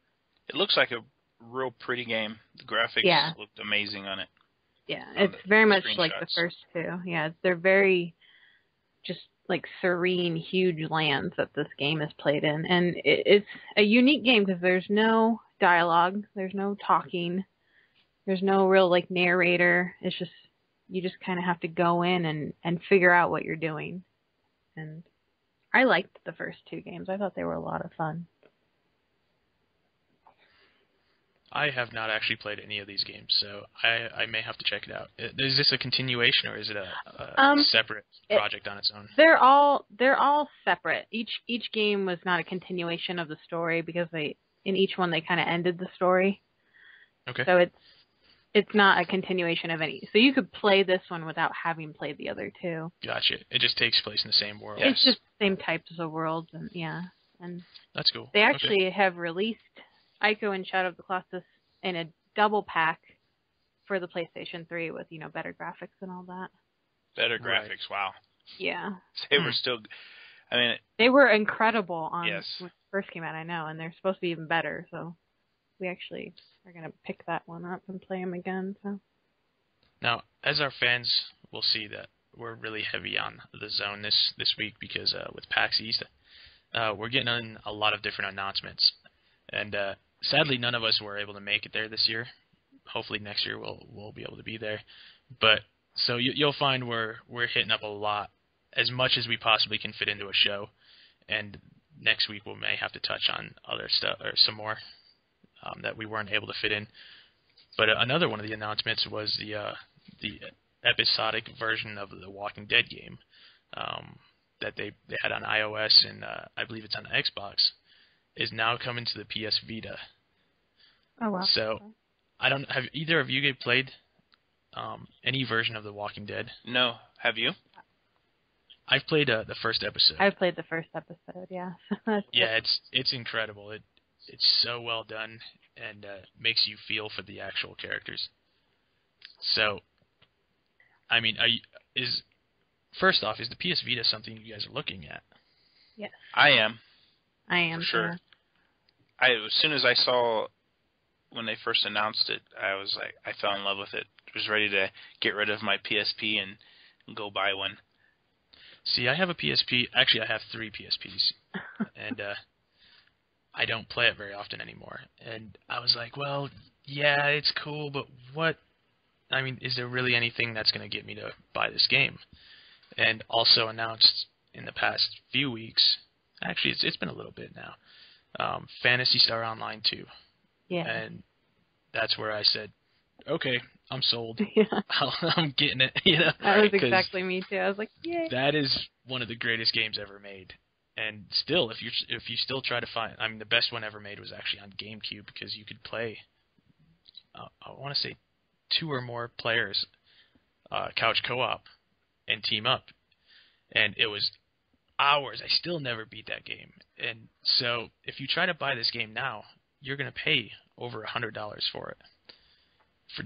it looks like a real pretty game. The graphics looked amazing on it. Yeah, it's very much like the first two. Yeah, they're very just like serene, huge lands that this game is played in. And it's a unique game because there's no dialogue, there's no talking, there's no real like narrator. It's just, you just kind of have to go in and figure out what you're doing. And I liked the first two games. I thought they were a lot of fun. I have not actually played any of these games, so I may have to check it out. Is this a continuation, or is it a separate project on its own? They're all separate. Each game was not a continuation of the story, because in each one they kind of ended the story. Okay. So it's not a continuation of any. So you could play this one without having played the other two. Gotcha. It just takes place in the same world. It's just the same types of worlds, and and that's cool. They actually have released Ico and Shadow of the Colossus in a double pack for the PlayStation 3 with, you know, better graphics and all that. Better graphics, wow. Yeah. They were still, I mean... They were incredible on when it first came out, I know, and they're supposed to be even better, so we actually are going to pick that one up and play them again. So. Now, as our fans will see that we're really heavy on the zone this week, because with PAX East, we're getting on a lot of different announcements. And sadly, none of us were able to make it there this year. Hopefully next year we'll be able to be there. But so you'll find we're hitting up a lot, as much as we possibly can fit into a show. And next week we may have to touch on other stuff, or some more that we weren't able to fit in. But another one of the announcements was the episodic version of the Walking Dead game that they had on iOS, and I believe it's on Xbox, is now coming to the PS Vita. Oh, wow. So, have either of you played any version of The Walking Dead? No. Have you? I've played the first episode. I've played the first episode, yeah. Yeah, it's incredible. It's so well done, and makes you feel for the actual characters. So, I mean, first off, is the PS Vita something you guys are looking at? Yes. I am. I am, for sure. Yeah. As soon as I saw when they first announced it, I was like, I fell in love with it. I was ready to get rid of my PSP and go buy one. See, I have a PSP. Actually, I have 3 PSPs, and I don't play it very often anymore. And I was like, well, yeah, it's cool, but what? I mean, is there really anything that's going to get me to buy this game? and also announced in the past few weeks. Actually, it's been a little bit now. Phantasy Star Online 2. Yeah. And that's where I said, okay, I'm sold. Yeah. I'm getting it. You know, That was exactly me too. I was like, yay. that is one of the greatest games ever made. And still, if you still try to find, I mean, the best one ever made was actually on GameCube because you could play, I want to say, 2 or more players, couch co-op, and team up. And it was hours. I still never beat that game. And so if you try to buy this game now, you're going to pay over $100 for it,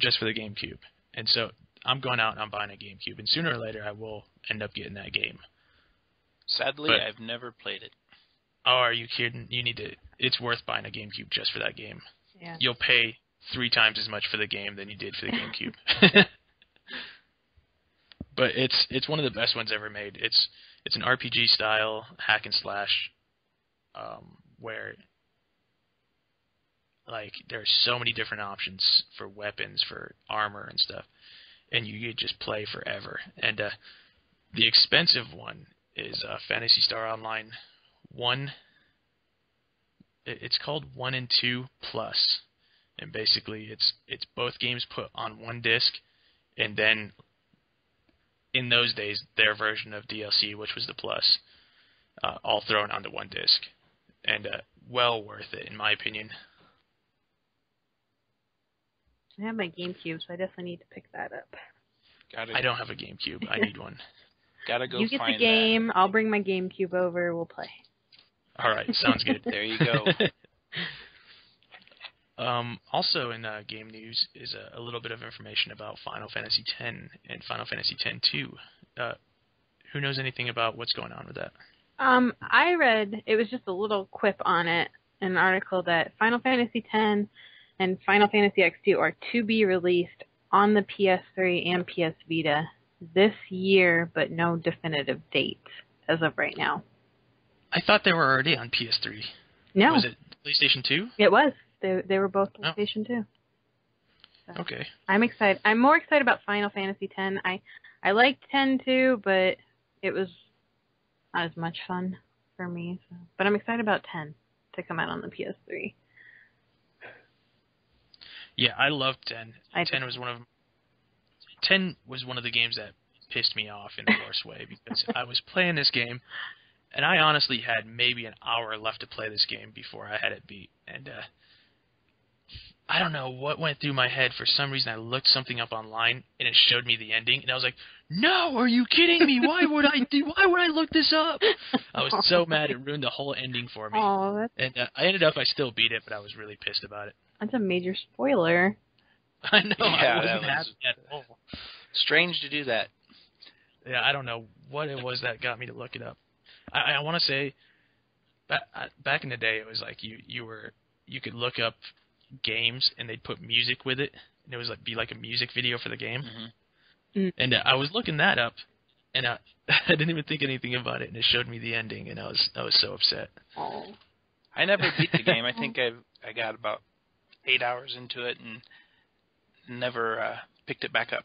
just for the GameCube. And so I'm going out and I'm buying a GameCube, and sooner or later I will end up getting that game. Sadly, But, I've never played it. oh, are you kidding? You need to. It's worth buying a GameCube just for that game. Yeah. You'll pay 3 times as much for the game than you did for the GameCube. But it's one of the best ones ever made. It's an RPG style hack and slash, where like there's so many different options for weapons, for armor and stuff, and you could just play forever. And the expensive one is Phantasy Star Online 1. It's called 1 and 2 Plus, and basically it's both games put on one disc, and then in those days their version of DLC, which was the Plus, all thrown onto one disc, and well worth it in my opinion. I have my GameCube, so I definitely need to pick that up. I don't have a GameCube. I need one. Gotta go You get find the game, I'll bring my GameCube over, we'll play. All right, sounds good. There you go. Also in game news is a little bit of information about Final Fantasy X and Final Fantasy X-2. Who knows anything about what's going on with that? I read, it was just a little quip on it, an article that Final Fantasy X and Final Fantasy X-2 are to be released on the PS3 and PS Vita this year, but no definitive date as of right now. I thought they were already on PS3. No. Was it PlayStation 2? It was. They were both PlayStation 2. So Okay. I'm excited. I'm more excited about Final Fantasy X. I liked 10 too, but it was not as much fun for me. So. But I'm excited about 10 to come out on the PS3. Yeah, I loved 10. 10 was one of the games that pissed me off in the worst way, because I was playing this game, and I honestly had maybe an hour left to play this game before I had it beat. And I don't know what went through my head. For some reason, I looked something up online, and it showed me the ending, and I was like, "No, are you kidding me? Why would I look this up?" I was so mad it ruined the whole ending for me. Oh, And I still beat it, but I was really pissed about it. that's a major spoiler. I know. Yeah, I wasn't that was happy at all. strange to do that. Yeah, I don't know what it was that got me to look it up. I want to say, back in the day, it was like you could look up games and they'd put music with it, and it was be like a music video for the game. Mm-hmm. And I was looking that up, and I didn't even think anything about it, and it showed me the ending, and I was so upset. Oh. I never beat the game. I think I got about 8 hours into it and never picked it back up.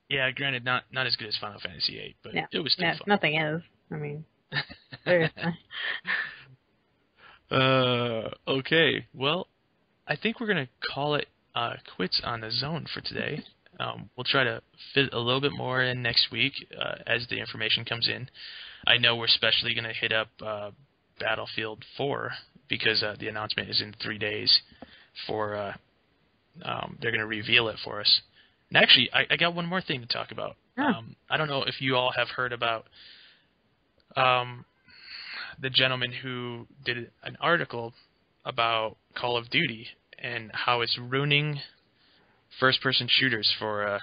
Yeah, granted, not as good as Final Fantasy VIII, but it was still fun. Nothing is. I mean, seriously. Okay. Well, I think we're going to call it quits on the zone for today. We'll try to fit a little bit more in next week as the information comes in. I know we're especially going to hit up Battlefield 4 because the announcement is in 3 days for they're going to reveal it for us. And actually, I got one more thing to talk about. I don't know if you all have heard about the gentleman who did an article about Call of Duty and how it's ruining first-person shooters for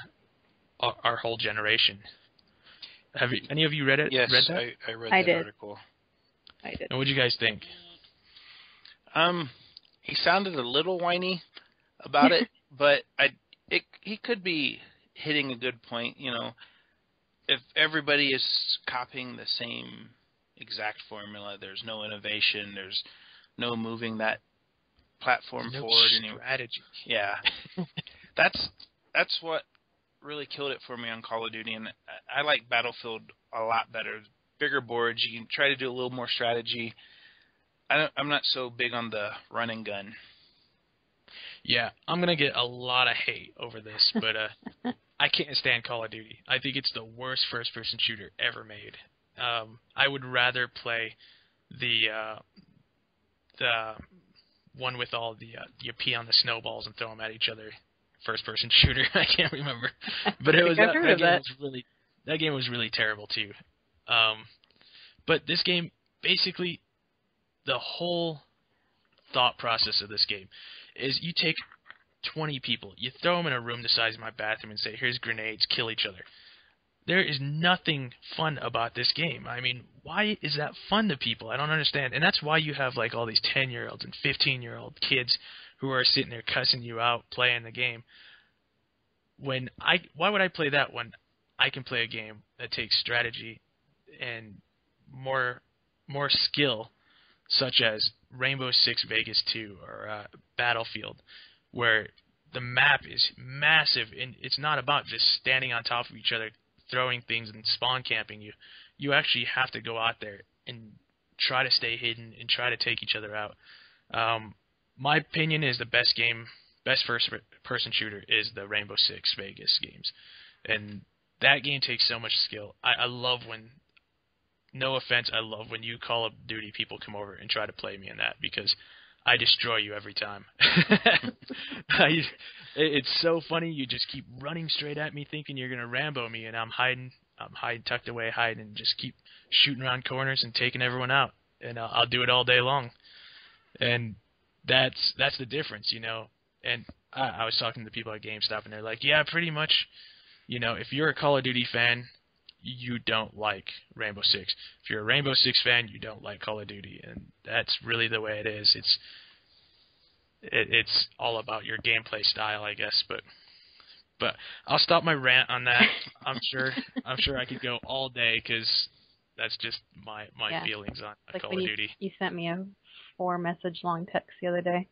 our whole generation. Have any of you read it? Yes, read that? I read I that did. article. I did. And what did you guys think? He sounded a little whiny about it, but he could be hitting a good point. You know, if everybody is copying the same exact formula, there's no innovation, there's no moving that platform forward anymore. Strategy. Yeah, that's what really killed it for me on Call of Duty, and I like Battlefield a lot better. Bigger boards, you can try to do a little more strategy. I'm not so big on the run and gun. Yeah, I'm going to get a lot of hate over this, but I can't stand Call of Duty. I think it's the worst first-person shooter ever made. I would rather play the one with all the you pee on the snowballs and throw them at each other. First-person shooter. I can't remember, but it was that game was really terrible too. But this game, basically, the whole thought process of this game is you take 20 people, you throw them in a room the size of my bathroom and say, here's grenades, kill each other. There is nothing fun about this game. I mean, why is that fun to people? I don't understand. And that's why you have like all these 10-year-olds and 15-year-old kids who are sitting there cussing you out playing the game. Why would I play that when I can play a game that takes strategy and more skill, such as Rainbow Six Vegas 2 or Battlefield, where the map is massive and it's not about just standing on top of each other, throwing things and spawn camping you. You actually have to go out there and try to stay hidden and try to take each other out. My opinion is the best first-person shooter is the Rainbow Six Vegas games. And that game takes so much skill. I love when... No offense, I love when you Call of Duty people come over and try to play me in that because I destroy you every time. It's so funny. You just keep running straight at me thinking you're going to Rambo me, and I'm hiding, tucked away, hiding, and just keep shooting around corners and taking everyone out. And I'll do it all day long. And that's the difference, you know. And I was talking to people at GameStop, and they're like, yeah, pretty much, you know, if you're a Call of Duty fan, you don't like Rainbow Six. If you're a Rainbow Six fan, you don't like Call of Duty, and that's really the way it is. It's all about your gameplay style, I guess. But I'll stop my rant on that. I'm sure I could go all day because that's just my feelings on like Call of Duty. You sent me a 4-message long text the other day,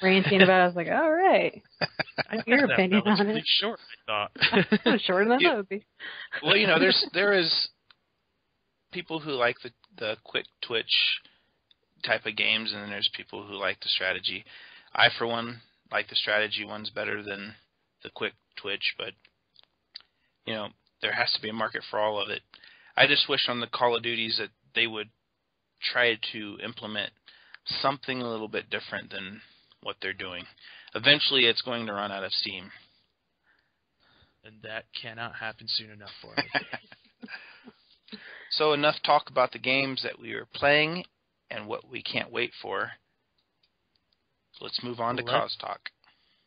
ranting about it. I was like, all right. Your opinion on it. Really short, I thought. It was shorter than that would be. Well, you know, there is people who like the quick twitch type of games, and then there's people who like the strategy. I, for one, like the strategy ones better than the quick twitch, but, you know, there has to be a market for all of it. I just wish on the Call of Duties that they would try to implement something a little bit different than what they're doing. Eventually, it's going to run out of steam. And that cannot happen soon enough for me. So enough talk about the games that we are playing and what we can't wait for. Let's move on to cause talk.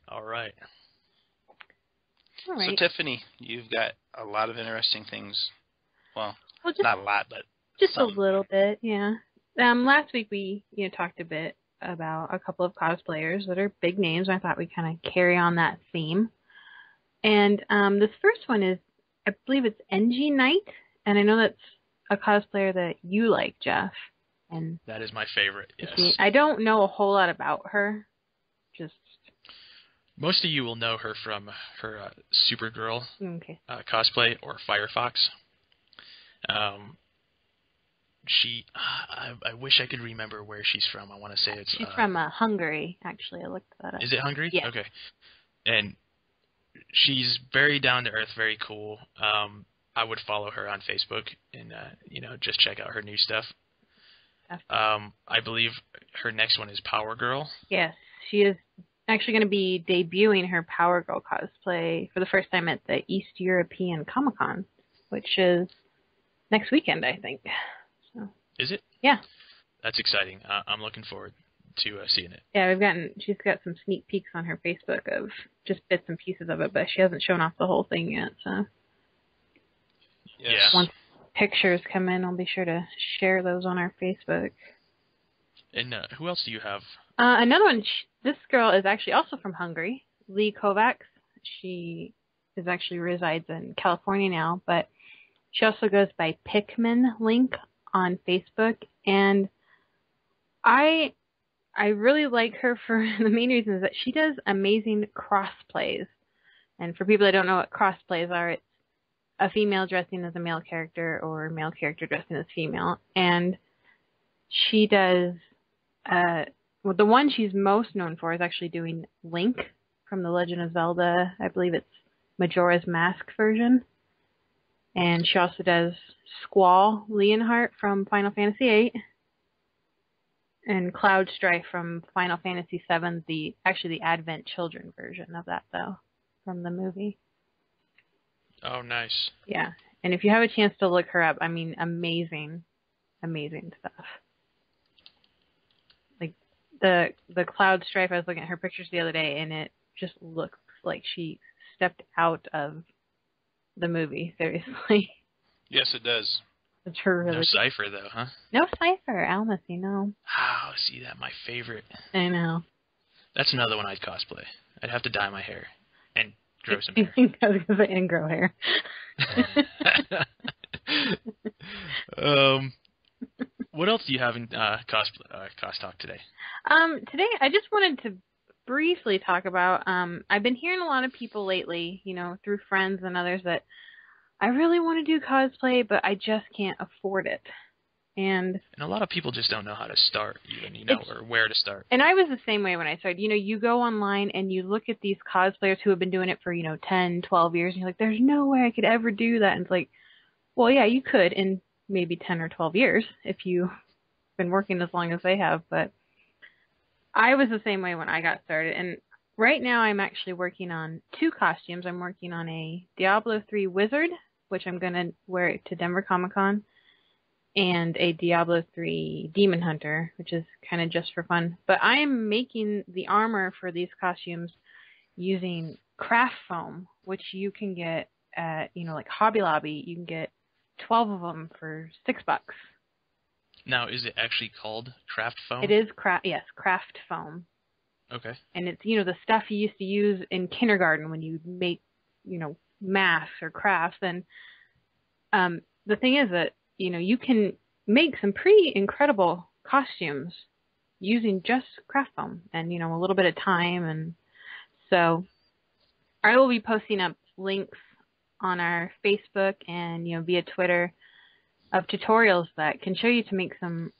All right. All right. So, Tiffany, you've got a lot of interesting things. Well just, not a lot, but just some. A little bit, yeah. Last week we talked a bit about a couple of cosplayers that are big names. I thought we'd kind of carry on that theme. And this first one is, I believe it's NG Knight, and I know that's a cosplayer that you like, Jeff. And that is my favorite, yes. I don't know a whole lot about her. Most of you will know her from her Supergirl cosplay or Firefox. I wish I could remember where she's from. I want to say it's... She's from Hungary, actually. I looked that up. Is it Hungary? Yeah. Okay. And she's very down-to-earth, very cool. I would follow her on Facebook and, just check out her new stuff. I believe her next one is Power Girl. Yes, she is actually going to be debuting her Power Girl cosplay for the first time at the East European Comic Con, which is next weekend, I think. So. Is it? Yeah. That's exciting. I'm looking forward to seeing it. Yeah, she's got some sneak peeks on her Facebook of just bits and pieces of it, but she hasn't shown off the whole thing yet. So. Yes. Once pictures come in, I'll be sure to share those on our Facebook. And who else do you have? Another one. This girl is actually also from Hungary, Lee Kovacs. She actually resides in California now, but she also goes by Pikmin Link on Facebook, and I really like her for the main reason is that she does amazing cross plays. And for people that don't know what crossplays are, it's a female dressing as a male character or a male character dressing as female. And she does, well, the one she's most known for is actually doing Link from The Legend of Zelda. I believe it's Majora's Mask version. And she also does Squall Leonhart from Final Fantasy VIII. And Cloud Strife from Final Fantasy VII, actually the Advent Children version of that, though, from the movie. Oh, nice. Yeah. And if you have a chance to look her up, I mean, amazing, amazing stuff. Like, the Cloud Strife, I was looking at her pictures the other day, and it just looks like she stepped out of the movie, seriously. Yes, it does. It's her really No Cypher, though, huh? No Cypher, Almacy, no. Oh, see, that my favorite. I know. That's another one I'd cosplay. I'd have to dye my hair and grow some hair. I was going to say, and grow hair. What else do you have in cost talk today? Today, I just wanted to briefly talk about, I've been hearing a lot of people lately, through friends and others, that I really want to do cosplay, but I just can't afford it. And a lot of people just don't know how to start, even, or where to start. And I was the same way when I started. You go online and you look at these cosplayers who have been doing it for, 10, 12 years, and you're like, there's no way I could ever do that. And it's like, well, yeah, you could in maybe 10 or 12 years if you've been working as long as they have. But I was the same way when I got started. And right now I'm actually working on 2 costumes. I'm working on a Diablo 3 Wizard, which I'm going to wear to Denver Comic-Con, and a Diablo 3 Demon Hunter, which is kind of just for fun. But I am making the armor for these costumes using craft foam, which you can get at, like Hobby Lobby. You can get 12 of them for $6. Now, is it actually called craft foam? It is craft foam. Okay. And it's, the stuff you used to use in kindergarten when you make, masks or crafts. And the thing is that, you can make some pretty incredible costumes using just craft foam and, a little bit of time. And so I will be posting up links on our Facebook and, via Twitter of tutorials that can show you to make some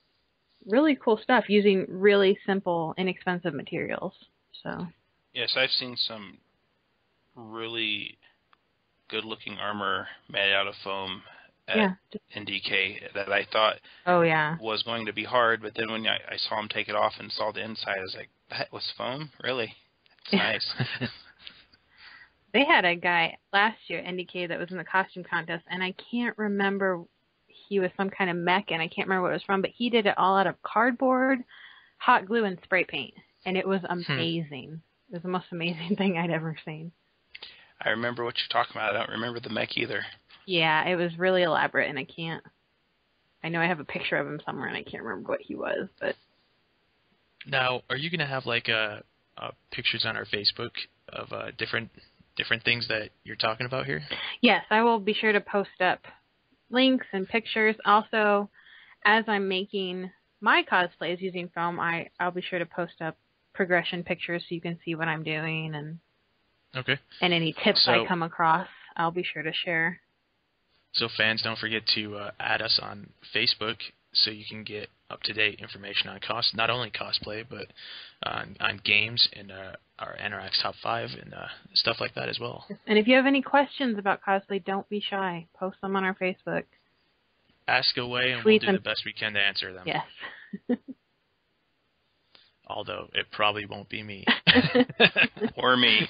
really cool stuff using really simple, inexpensive materials. So yes, I've seen some really good-looking armor made out of foam at NDK that I thought was going to be hard, but then when I saw him take it off and saw the inside, I was like, that was foam? Really? That's nice. They had a guy last year at NDK that was in the costume contest, and I can't remember, he was some kind of mech, and I can't remember what it was from, but he did it all out of cardboard, hot glue, and spray paint, and it was amazing. It was the most amazing thing I'd ever seen. I remember what you're talking about. I don't remember the mech either. Yeah, it was really elaborate, and I know I have a picture of him somewhere, and I can't remember what he was, but... Now, are you going to have, pictures on our Facebook of different things that you're talking about here? Yes, I will be sure to post up links and pictures. Also, as I'm making my cosplays using foam, I'll be sure to post up progression pictures so you can see what I'm doing, and any tips I come across, I'll be sure to share. So fans, don't forget to add us on Facebook so you can get up-to-date information on not only cosplay, but on games and our Anorak's Top 5 and stuff like that as well. And if you have any questions about cosplay, don't be shy. Post them on our Facebook. Ask away, and we'll do the best we can to answer them. Yes. Although it probably won't be me. Or me.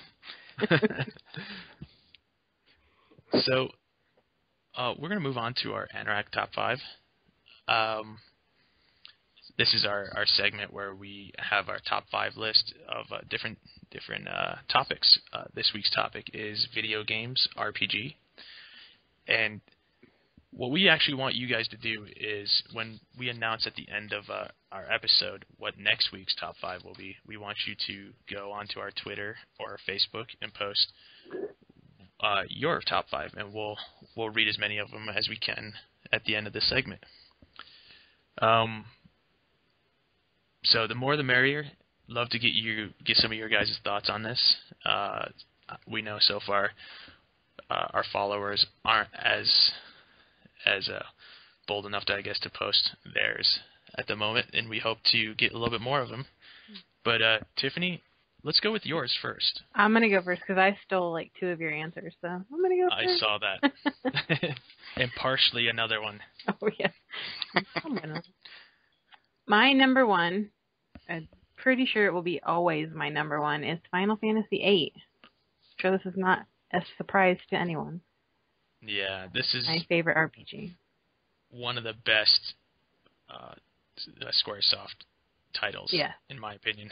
So, we're going to move on to our Anorak Top 5. This is our segment where we have our top 5 list of different topics. This week's topic is video games, RPG. And what we actually want you guys to do is when we announce at the end of our episode what next week's top 5 will be, we want you to go onto our Twitter or our Facebook and post your top 5, and we'll read as many of them as we can at the end of this segment. So the more the merrier. Love to get some of your guys' thoughts on this. we know so far our followers aren't as bold enough, to, I guess, to post theirs at the moment, and we hope to get a little bit more of them. But Tiffany, let's go with yours first. I'm going to go first because I stole like 2 of your answers, so I'm going to go I first. saw that. And partially another one. Oh, yeah. My number 1, I'm pretty sure it will be always my number 1, is Final Fantasy VIII. I'm sure this is not a surprise to anyone. Yeah, this is my favorite RPG. One of the best Squaresoft titles, in my opinion.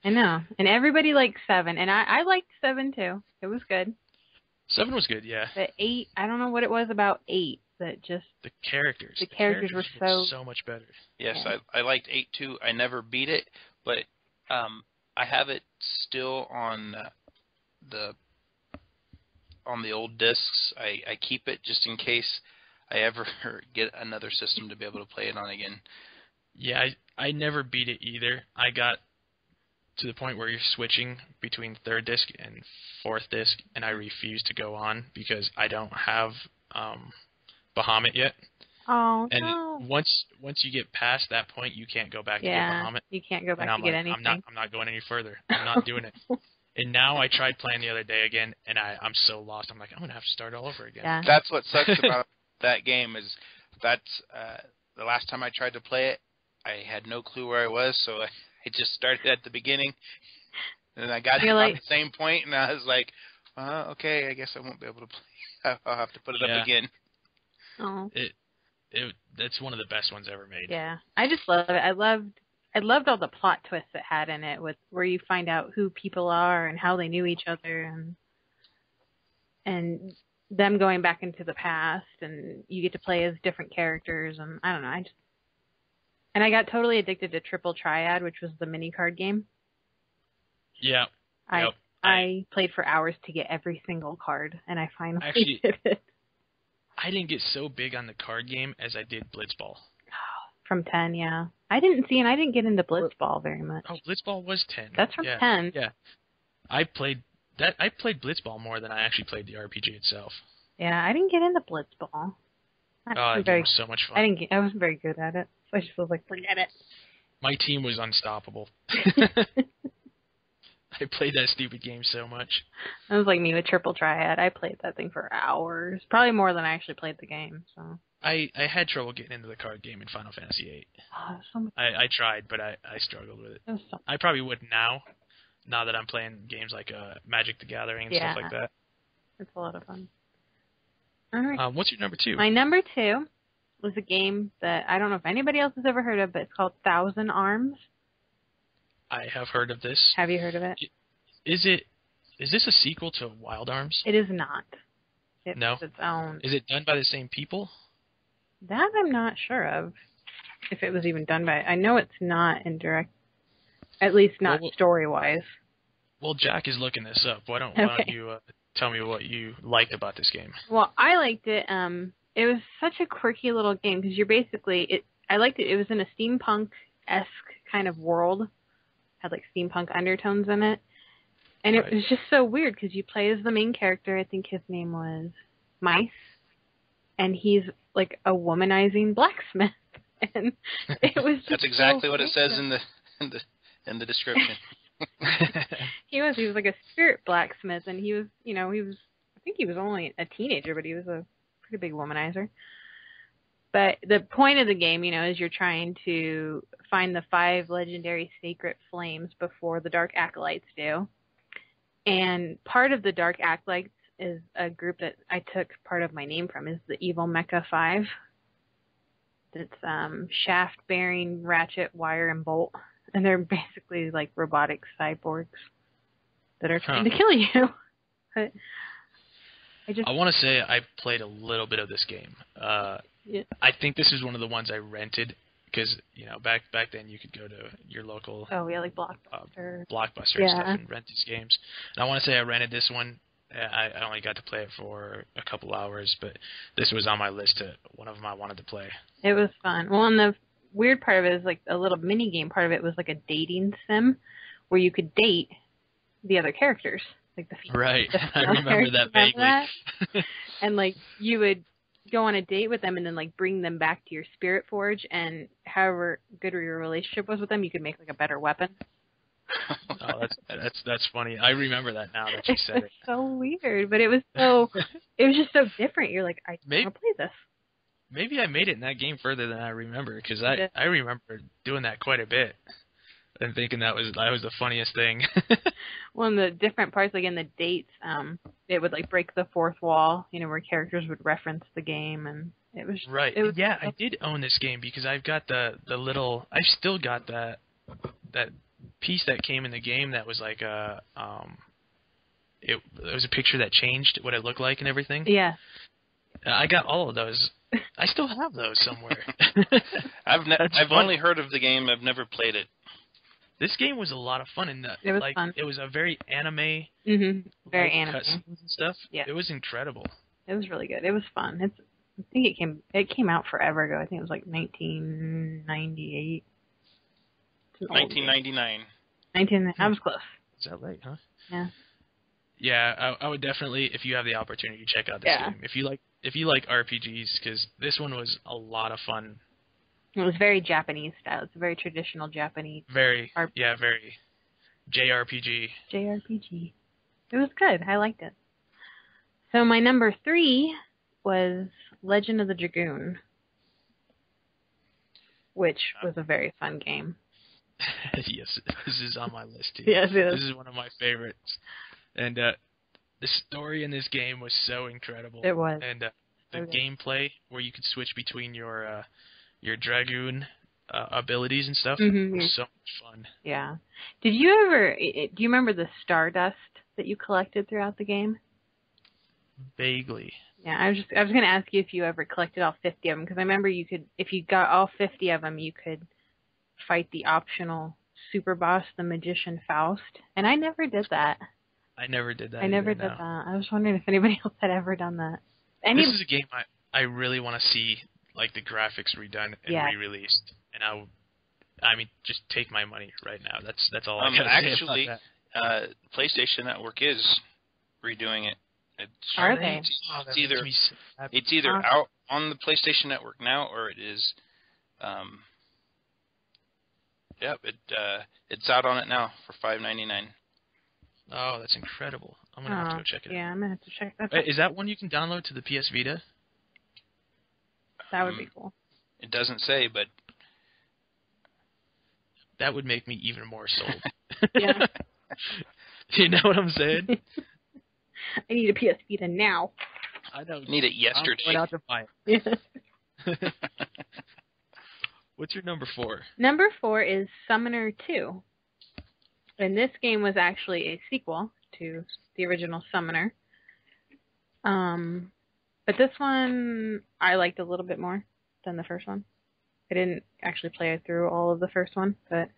I know. And everybody likes 7, and I liked 7 too. It was good. 7 was good, yeah. But 8, I don't know what it was about 8 that just... The characters. The characters were so much better. Yes, yeah. I liked 8 too. I never beat it, but I have it still on the old discs. I keep it just in case I ever get another system to be able to play it on again. Yeah, I never beat it either. I got to the point where you're switching between 3rd disc and 4th disc, and I refuse to go on because I don't have Bahamut yet. Oh, and no. once you get past that point, you can't go back to get Bahamut. You can't go back to get anything. I'm not going any further. I'm not doing it. And now I tried playing the other day again, and I'm so lost. I'm like, I'm going to have to start all over again. Yeah. That's what sucks about that game is that's the last time I tried to play it, I had no clue where I was, so I just started at the beginning, and I got to the same point, and I was like, okay, I guess I won't be able to play. I'll have to put it up again. Oh. That's one of the best ones ever made. Yeah, I just love it. I loved all the plot twists it had in it, with where you find out who people are and how they knew each other, and them going back into the past, and you get to play as different characters, and I don't know, and I got totally addicted to Triple Triad, which was the mini card game. Yeah. I played for hours to get every single card, and I finally did it. I didn't get so big on the card game as I did Blitzball. From 10, yeah. I didn't get into Blitzball very much. Oh, Blitzball was 10. That's from 10. Yeah. I played Blitzball more than I actually played the RPG itself. Yeah, I didn't get into Blitzball. It was so much fun. I wasn't very good at it, so I just was like, forget it. My team was unstoppable. I played that stupid game so much. It was like me with Triple Triad. I played that thing for hours. Probably more than I actually played the game. So I had trouble getting into the card game in Final Fantasy VIII. Oh, so much I tried, but I struggled with it. I probably would now that I'm playing games like Magic the Gathering and stuff like that. It's a lot of fun. All right. What's your number 2? My number 2 was a game that I don't know if anybody else has ever heard of, but it's called Thousand Arms. I have heard of this. Have you heard of it? Is this a sequel to Wild Arms? It is not. It's no? its own. Is it done by the same people? That I'm not sure of. If it was even done by... I know it's not in direct... At least not story-wise. Well, Jack is looking this up. Why don't you tell me what you liked about this game? Well, I liked it. It was such a quirky little game because you're basically... I liked it. It was in a steampunk-esque kind of world. Had like steampunk undertones in it. And it was just so weird because you play as the main character. I think his name was Mice. And he's like a womanizing blacksmith. And it was just That's exactly what it says in the description. He was like a spirit blacksmith, and he was I think he was only a teenager, but he was a pretty big womanizer. But the point of the game, is you're trying to find the 5 legendary sacred flames before the Dark Acolytes do. And part of the Dark Acolytes is a group that I took part of my name from, is the Evil Mecha 5. It's Shaft, Bearing, Ratchet, Wire, and Bolt. And they're basically like robotic cyborgs that are trying to kill you. But I want to say I played a little bit of this game. I think this is one of the ones I rented because back then you could go to your local like Blockbuster and stuff and rent these games. And I want to say I rented this one. I only got to play it for a couple hours, but this was on my list to one of them I wanted to play. It was fun. Well, and the weird part of it is like a little mini game part of it was like a dating sim where you could date the other characters. like the Right. the I remember characters, that remember vaguely. that? And like you would go on a date with them and then like bring them back to your spirit forge, and however good your relationship was with them, you could make like a better weapon. Oh, that's funny. I remember that now that you said It was so weird, but it was just so different. You're like, I want to play this. Maybe I made it in that game further than I remember, because Yeah. I remember doing that quite a bit and thinking that was the funniest thing. Well, in the different parts, like in the dates, it would like break the fourth wall, where characters would reference the game, and it was right. It was, yeah, I did own this game because I've got I've still got that piece that came in the game that was like it was a picture that changed what it looked like and everything. Yeah. I got all of those. I still have those somewhere. I've only heard of the game. I've never played it. This game was a lot of fun, and it was like fun. it was a very anime, very anime cutscenes and stuff. Yeah, it was incredible. It was really good. It was fun. I think it came out forever ago. I think it was like 1998. 1999. I was close. Is that late, huh? Yeah. Yeah, I would definitely, if you have the opportunity, check out this game. If you like RPGs, because this one was a lot of fun. It was very Japanese style. It's a very traditional Japanese. Very JRPG. JRPG. It was good. I liked it. So my number 3 was Legend of the Dragoon, which was a very fun game. Yes, this is on my list too. Yes, it is. This is one of my favorites. And the story in this game was so incredible. It was. And the gameplay, where you could switch between your Dragoon abilities and stuff, was so much fun. Yeah. Do you remember the Stardust that you collected throughout the game? Vaguely. Yeah, I was going to ask you if you ever collected all 50 of them, because I remember if you got all 50 of them, you could fight the optional super boss, the magician Faust, and I never did that. I never did that. I never did that. I was wondering if anybody else had ever done that. This is a game I really want to see, like, the graphics redone and re-released, and I mean, just take my money right now. That's all I gotta say about that. Actually, PlayStation Network is redoing it. Are they? It's either out on the PlayStation Network now, or it is. It's out on it now for $5.99. Oh, that's incredible! I'm gonna have to go check it out. Yeah, I'm gonna have to check that. Wait, is that one you can download to the PS Vita? That would be cool. It doesn't say, but that would make me even more sold. Yeah. You know what I'm saying? I need a PS Vita now. I don't need it yesterday. I'm going out to buy it. Yeah. What's your number 4? Number 4 is Summoner 2. And this game was actually a sequel to the original Summoner. But this one I liked a little bit more than the first one. I didn't actually play through all of the first one, but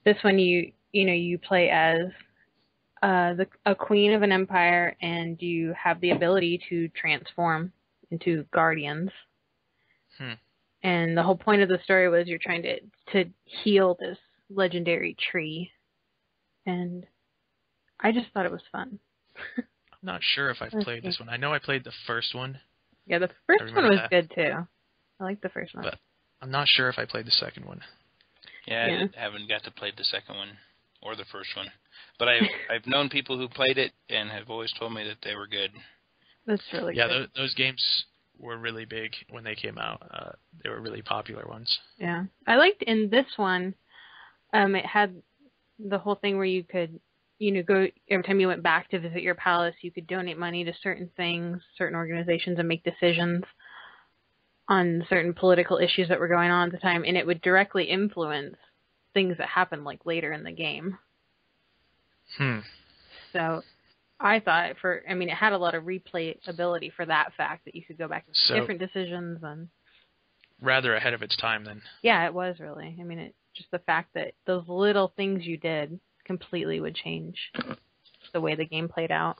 this one you play as a queen of an empire, and you have the ability to transform into guardians. And the whole point of the story was you're trying to heal this legendary tree. And I just thought it was fun. I'm not sure if I've played this one. I know I played the first one. Yeah, the first one was good too. I like the first one. But I'm not sure if I played the second one. Yeah, I haven't got to play the second one or the first one. But I've known people who played it and have always told me that they were good. That's really good. Yeah, those games were really big when they came out. They were really popular ones. Yeah. I liked in this one, it had the whole thing where you could, go every time you went back to visit your palace, you could donate money to certain things, certain organizations, and make decisions on certain political issues that were going on at the time, and it would directly influence things that happened like later in the game. So I thought it had a lot of replayability for that fact that you could go back to different decisions and rather ahead of its time then. Yeah, it was really. Just the fact that those little things you did completely would change the way the game played out.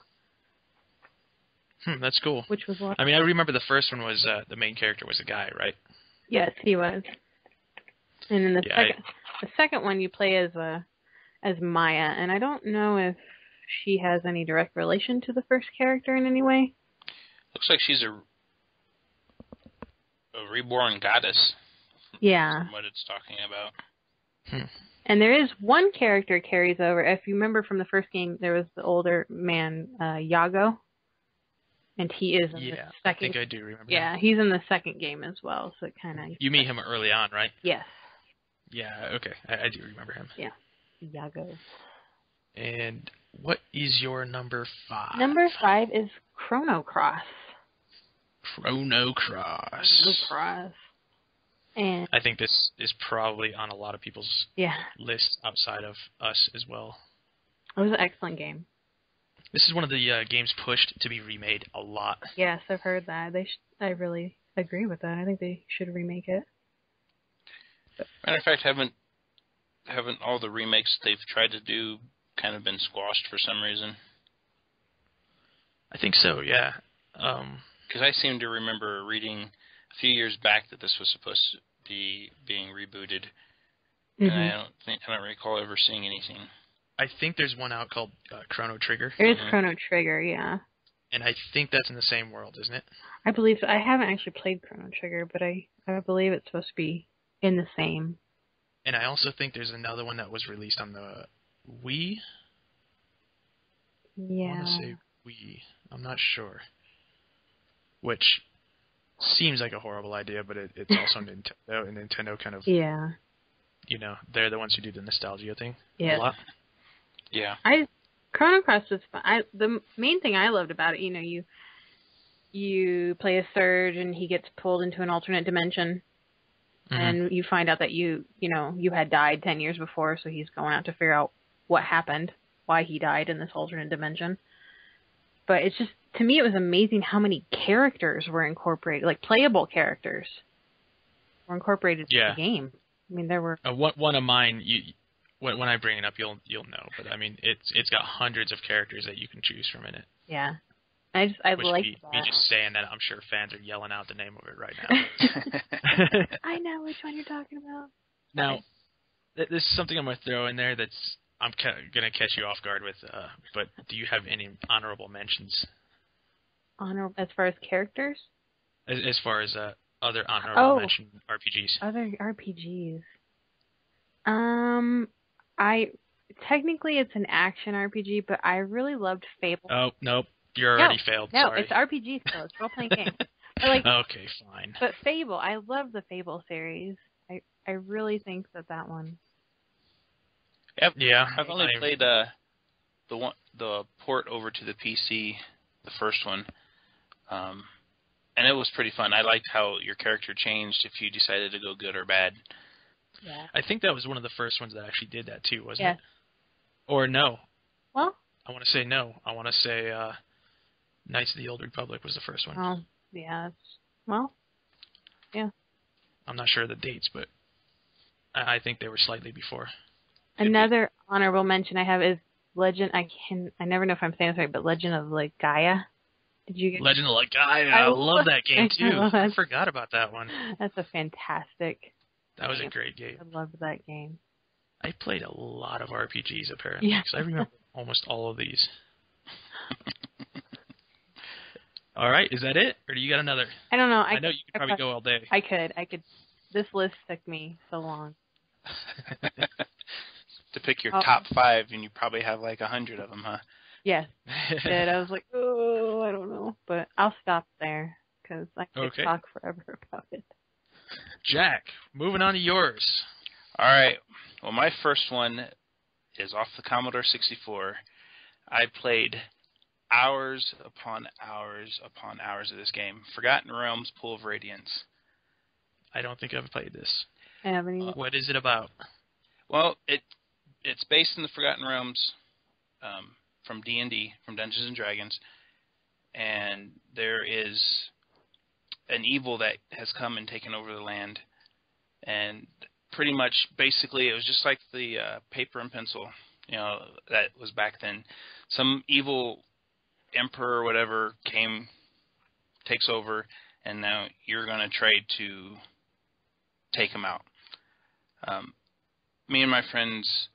That's cool. Which was what? I remember the first one was the main character was a guy, right? Yes, he was. And in the second one you play as Maya, and I don't know if she has any direct relation to the first character in any way. Looks like she's a reborn goddess. Yeah. From what it's talking about. And there is one character carries over. If you remember from the first game, there was the older man, Yago. And he is in the second. I think I do remember. Yeah, he's in the second game as well. So it kind of. You meet him early on, right? Yes. Yeah. Okay, I do remember him. Yeah, Yago. And what is your number 5? Number 5 is Chrono Cross. Chrono Cross. And I think this is probably on a lot of people's list outside of us as well. It was an excellent game. This is one of the games pushed to be remade a lot. Yes, I've heard that. I really agree with that. I think they should remake it. Matter of fact, haven't all the remakes they've tried to do kind of been squashed for some reason? I think so, yeah. Because I seem to remember reading a few years back that this was supposed to be being rebooted, and I don't recall ever seeing anything. I think there's one out called Chrono Trigger. There is Chrono Trigger, yeah. And I think that's in the same world, isn't it? I believe so. I haven't actually played Chrono Trigger, but I believe it's supposed to be in the same. And I also think there's another one that was released on the Wii. Yeah. I want to say Wii. I'm not sure. Which seems like a horrible idea, but it's also Nintendo, and Nintendo kind of... Yeah. You know, they're the ones who do the nostalgia thing a lot. Yeah. Chrono Cross was fun. The main thing I loved about it, you play a Surge and he gets pulled into an alternate dimension, and you find out that you had died 10 years before, so he's going out to figure out what happened, why he died in this alternate dimension. But it's just, to me, it was amazing how many characters were incorporated, like playable characters were incorporated into the game. I mean, there were one of mine. When I bring it up, you'll know. But I mean, it's got hundreds of characters that you can choose from in it. Yeah, I like that. Me just saying that, I'm sure fans are yelling out the name of it right now. I know which one you're talking about. Now, this is something I'm going to throw in there that's I'm going to catch you off guard with. But do you have any honorable mentions? As far as characters? As far as other honorable mention RPGs. Other RPGs. Technically it's an action RPG, but I really loved Fable. Oh, nope. You're already failed. No, Sorry. It's RPG still. It's role-playing game. But okay, fine. But Fable, I love the Fable series. I really think that one. Yeah. I've only played the port over to the PC, the first one. And it was pretty fun. I liked how your character changed if you decided to go good or bad. Yeah. I think that was one of the first ones that actually did that too, wasn't it? Or no. Well? I want to say no. I want to say Knights of the Old Republic was the first one. Oh, yeah. Well, yeah. I'm not sure of the dates, but I think they were slightly before. Another honorable mention I have is Legend. I never know if I'm saying this right, but Legend of Gaia. Did you get Legend of Gaia? I love that game too. I forgot about that one. That's a fantastic. That was a great game. I loved that game. I played a lot of RPGs apparently, because I remember almost all of these. All right, is that it, or do you got another? I don't know. I know you could probably go all day. I could. This list took me so long. To pick your top 5, and you probably have like 100 of them, huh? Yes. I was like, oh, I don't know. But I'll stop there, because I could talk forever about it. Jack, moving on to yours. All right. Well, my first one is off the Commodore 64. I played hours upon hours upon hours of this game. Forgotten Realms, Pool of Radiance. I don't think I've played this. I haven't either. What is it about? Well, it's based in the Forgotten Realms from D&D, from Dungeons & Dragons. And there is an evil that has come and taken over the land. And pretty much, basically, it was just like the paper and pencil, that was back then. Some evil emperor or whatever takes over, and now you're going to trade to take him out. Me and my friends,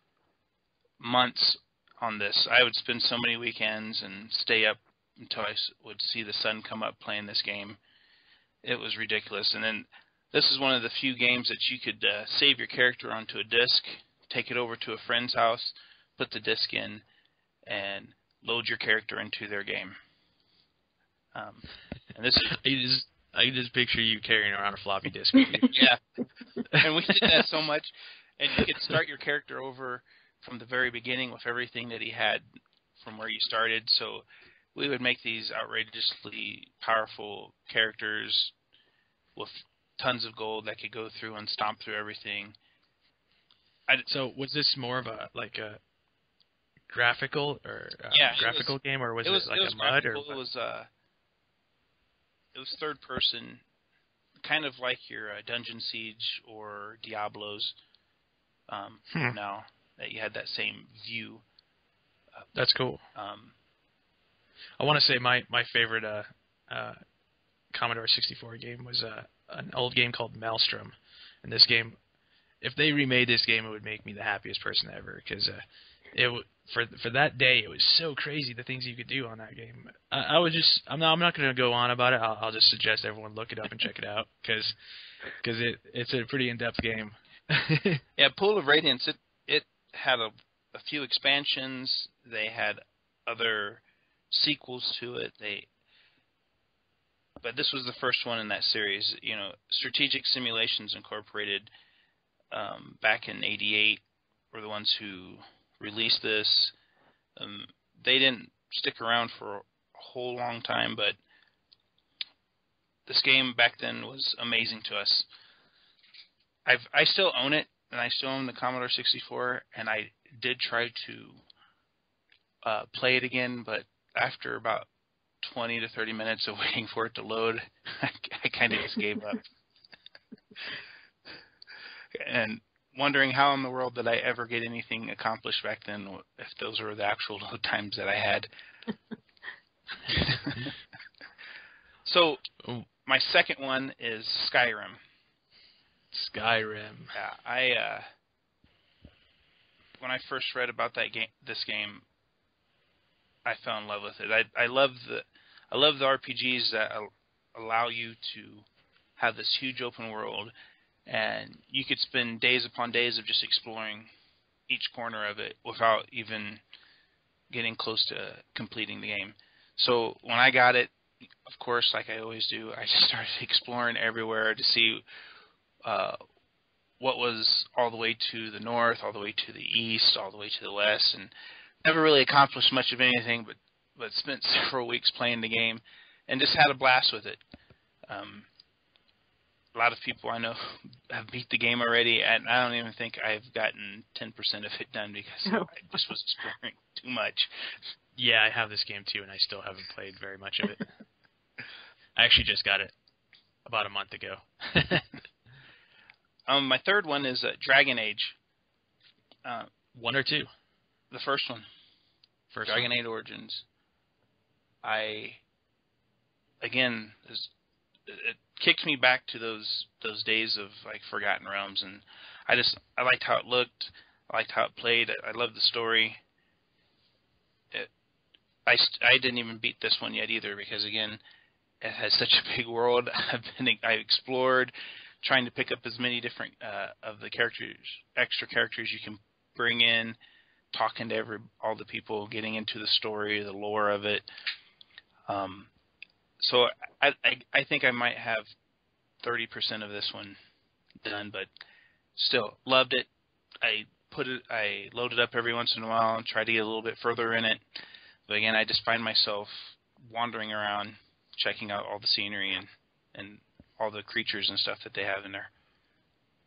months on this. I would spend so many weekends and stay up until I would see the sun come up playing this game. It was ridiculous. And then this is one of the few games that you could save your character onto a disc, take it over to a friend's house, put the disc in, and load your character into their game. And this is I can just picture you carrying around a floppy disk with you. yeah, and we did that so much. And you could start your character over from the very beginning with everything that he had from where you started. So we would make these outrageously powerful characters with tons of gold that could go through and stomp through everything. So was this more of a graphical or graphical game, or was it like a MUD? Or it was third person, kind of like your Dungeon Siege or Diablos. Now that you had that same view. That's cool. I want to say my favorite Commodore 64 game was an old game called Maelstrom. And this game, if they remade this game, it would make me the happiest person ever, because for that day, it was so crazy the things you could do on that game. I'm not going to go on about it. I'll just suggest everyone look it up and check it out, because it's a pretty in-depth game. Yeah, Pool of Radiance, it had a few expansions. They had other sequels to it. But this was the first one in that series. You know, Strategic Simulations Incorporated, back in '88, were the ones who released this. They didn't stick around for a whole long time, but this game back then was amazing to us. I still own it, and I still own the Commodore 64, and I did try to play it again, but after about 20 to 30 minutes of waiting for it to load, I kind of just gave up. And wondering how in the world did I ever get anything accomplished back then, if those were the actual load times that I had. So, my second one is Skyrim. Yeah, when I first read about this game, I fell in love with it. I love the RPGs that allow you to have this huge open world, and you could spend days upon days of just exploring each corner of it without even getting close to completing the game. So when I got it, of course, like I always do, I just started exploring everywhere to see what was all the way to the north, all the way to the east, all the way to the west, and never really accomplished much of anything, but spent several weeks playing the game and just had a blast with it. A lot of people I know have beat the game already, and I don't even think I've gotten 10% of it done because I just was exploring too much. Yeah, I have this game too, and I still haven't played very much of it. I actually just got it about a month ago. My third one is Dragon Age. 1 or 2? The first one. Dragon Age Origins. It kicked me back to those days of like Forgotten Realms, and I liked how it looked. I liked how it played. I loved the story. I didn't even beat this one yet either, because again, it has such a big world. I explored, trying to pick up as many different of the extra characters you can bring in, talking to all the people, getting into the story, the lore of it. So I think I might have 30% of this one done, but still loved it. I load it up every once in a while and try to get a little bit further in it. But again, I just find myself wandering around, checking out all the scenery and all the creatures and stuff that they have in there.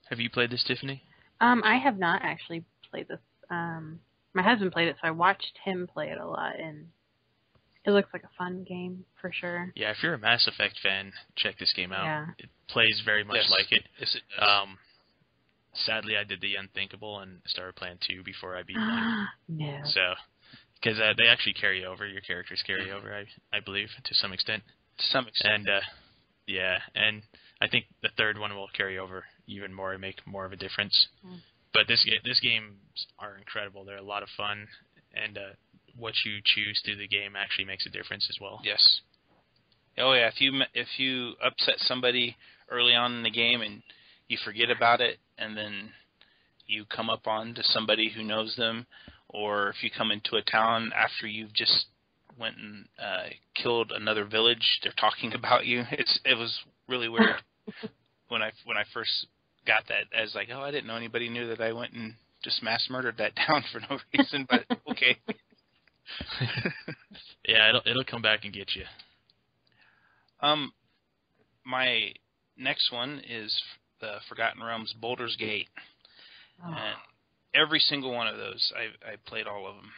Have you played this, Tiffany? I have not actually played this. My husband played it, so I watched him play it a lot, and it looks like a fun game for sure. Yeah, if you're a Mass Effect fan, check this game out. Yeah. It plays very much like it. Yes, it does. Sadly, I did the unthinkable and started playing 2 before I beat 1. No. So, because they actually carry over, your characters carry over, I believe, to some extent. To some extent. And yeah, and I think the third one will carry over even more and make more of a difference. But this games are incredible. They're a lot of fun. and what you choose through the game actually makes a difference as well. Yes. Oh yeah, if you upset somebody early on in the game and you forget about it, and then you come up on to somebody who knows them, or if you come into a town after you've just went and killed another village, they're talking about you. It was really weird when I first got that. I was like, oh, I didn't know anybody knew that I went and just mass murdered that town for no reason, but okay. Yeah, it'll come back and get you. My next one is the Forgotten Realms Baldur's Gate. Oh, And every single one of those, I played all of them.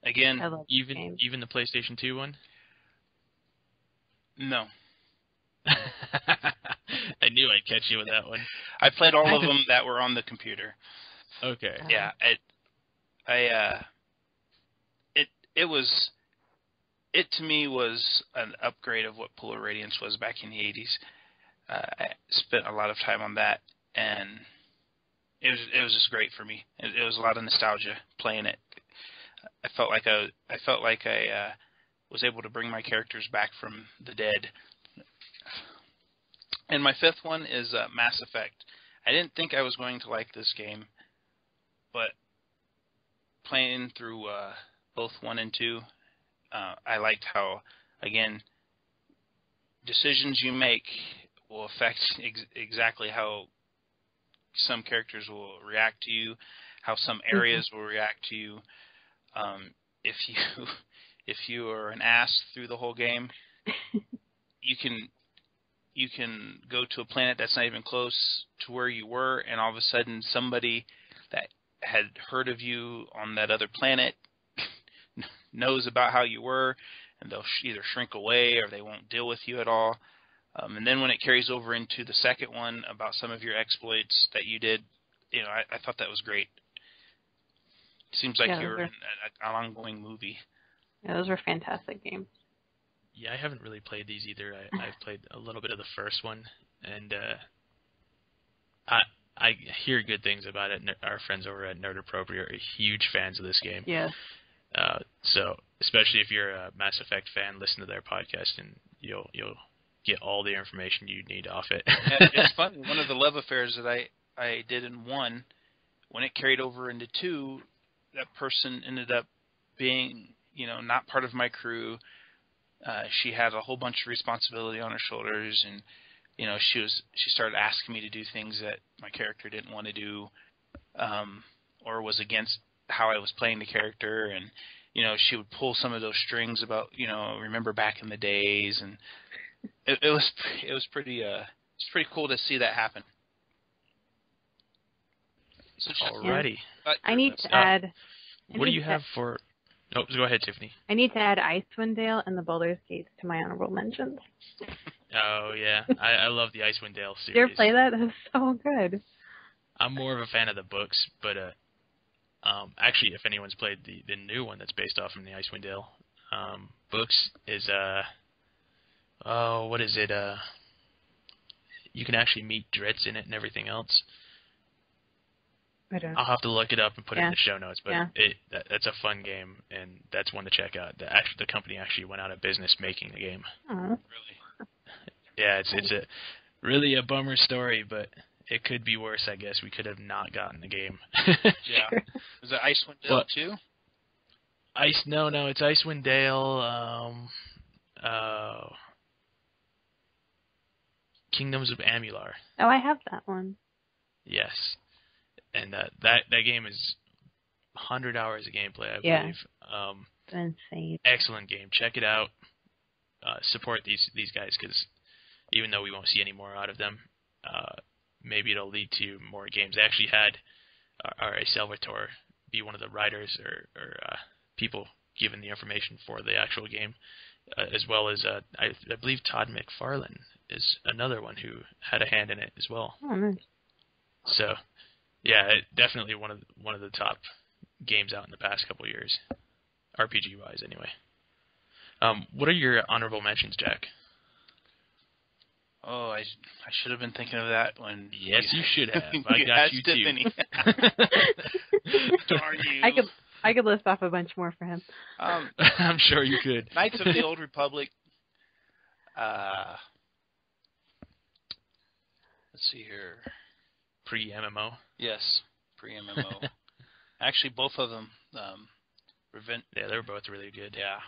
Again, I love this game. Even the PlayStation 2 one? No. I knew I'd catch you with that one. I played all of them that were on the computer. Okay. Yeah, it to me was an upgrade of what Polar Radiance was back in the 80s. I spent a lot of time on that, and it was just great for me. It was a lot of nostalgia playing it. I felt like I was able to bring my characters back from the dead. And my fifth one is Mass Effect. I didn't think I was going to like this game, but playing through both 1 and 2, I liked how, again, decisions you make will affect exactly how some characters will react to you, how some areas will react to you. If you are an ass through the whole game, you can go to a planet that's not even close to where you were, and all of a sudden somebody that had heard of you on that other planet knows about how you were, and they'll either shrink away or they won't deal with you at all. And then when it carries over into the second one about some of your exploits that you did, I thought that was great. Seems like you were in an ongoing movie. Yeah, those were fantastic games. Yeah, I haven't really played these either. I've played a little bit of the first one, and I hear good things about it. Our friends over at Nerd Appropriate are huge fans of this game. Yes. So, especially if you're a Mass Effect fan, listen to their podcast, and you'll get all the information you need off it. It's funny. One of the love affairs that I did in 1, when it carried over into 2, that person ended up being, not part of my crew. She had a whole bunch of responsibility on her shoulders, and she started asking me to do things that my character didn't want to do, or was against how I was playing the character, and she would pull some of those strings about remember back in the days, and it was pretty cool to see that happen. So alrighty. I need to add. What do you have for? Oh, go ahead, Tiffany. I need to add Icewind Dale and the Baldur's Gate to my honorable mentions. Oh, yeah. I love the Icewind Dale series. Did you ever play that? That was so good. I'm more of a fan of the books, but actually, if anyone's played the new one that's based off from the Icewind Dale books, is what is it? You can actually meet Dritz in it and everything else. I'll have to look it up and put it in the show notes, but that's a fun game, and that's one to check out. The company actually went out of business making the game. Really? Yeah, it's really a bummer story, but it could be worse, I guess. We could have not gotten the game. Yeah. Was it Icewind Dale too? No, it's Icewind Dale, Kingdoms of Amular. Oh, I have that one. Yes. And that game is 100 hours of gameplay, I believe. Insane. Excellent game. Check it out. Support these guys, because even though we won't see any more out of them, maybe it'll lead to more games. They actually had R.A. Salvatore be one of the writers or people given the information for the actual game, as well as I believe Todd McFarlane is another one who had a hand in it as well. Oh, nice. So, yeah, definitely one of the top games out in the past couple of years, RPG-wise anyway. What are your honorable mentions, Jack? Oh, I should have been thinking of that when. Yes, you should have. I got you too. Darn you. I could list off a bunch more for him. I'm sure you could. Knights of the Old Republic. Let's see here. Pre-MMO. Yes, pre-MMO. Actually, both of them. Yeah, they were both really good. Yeah.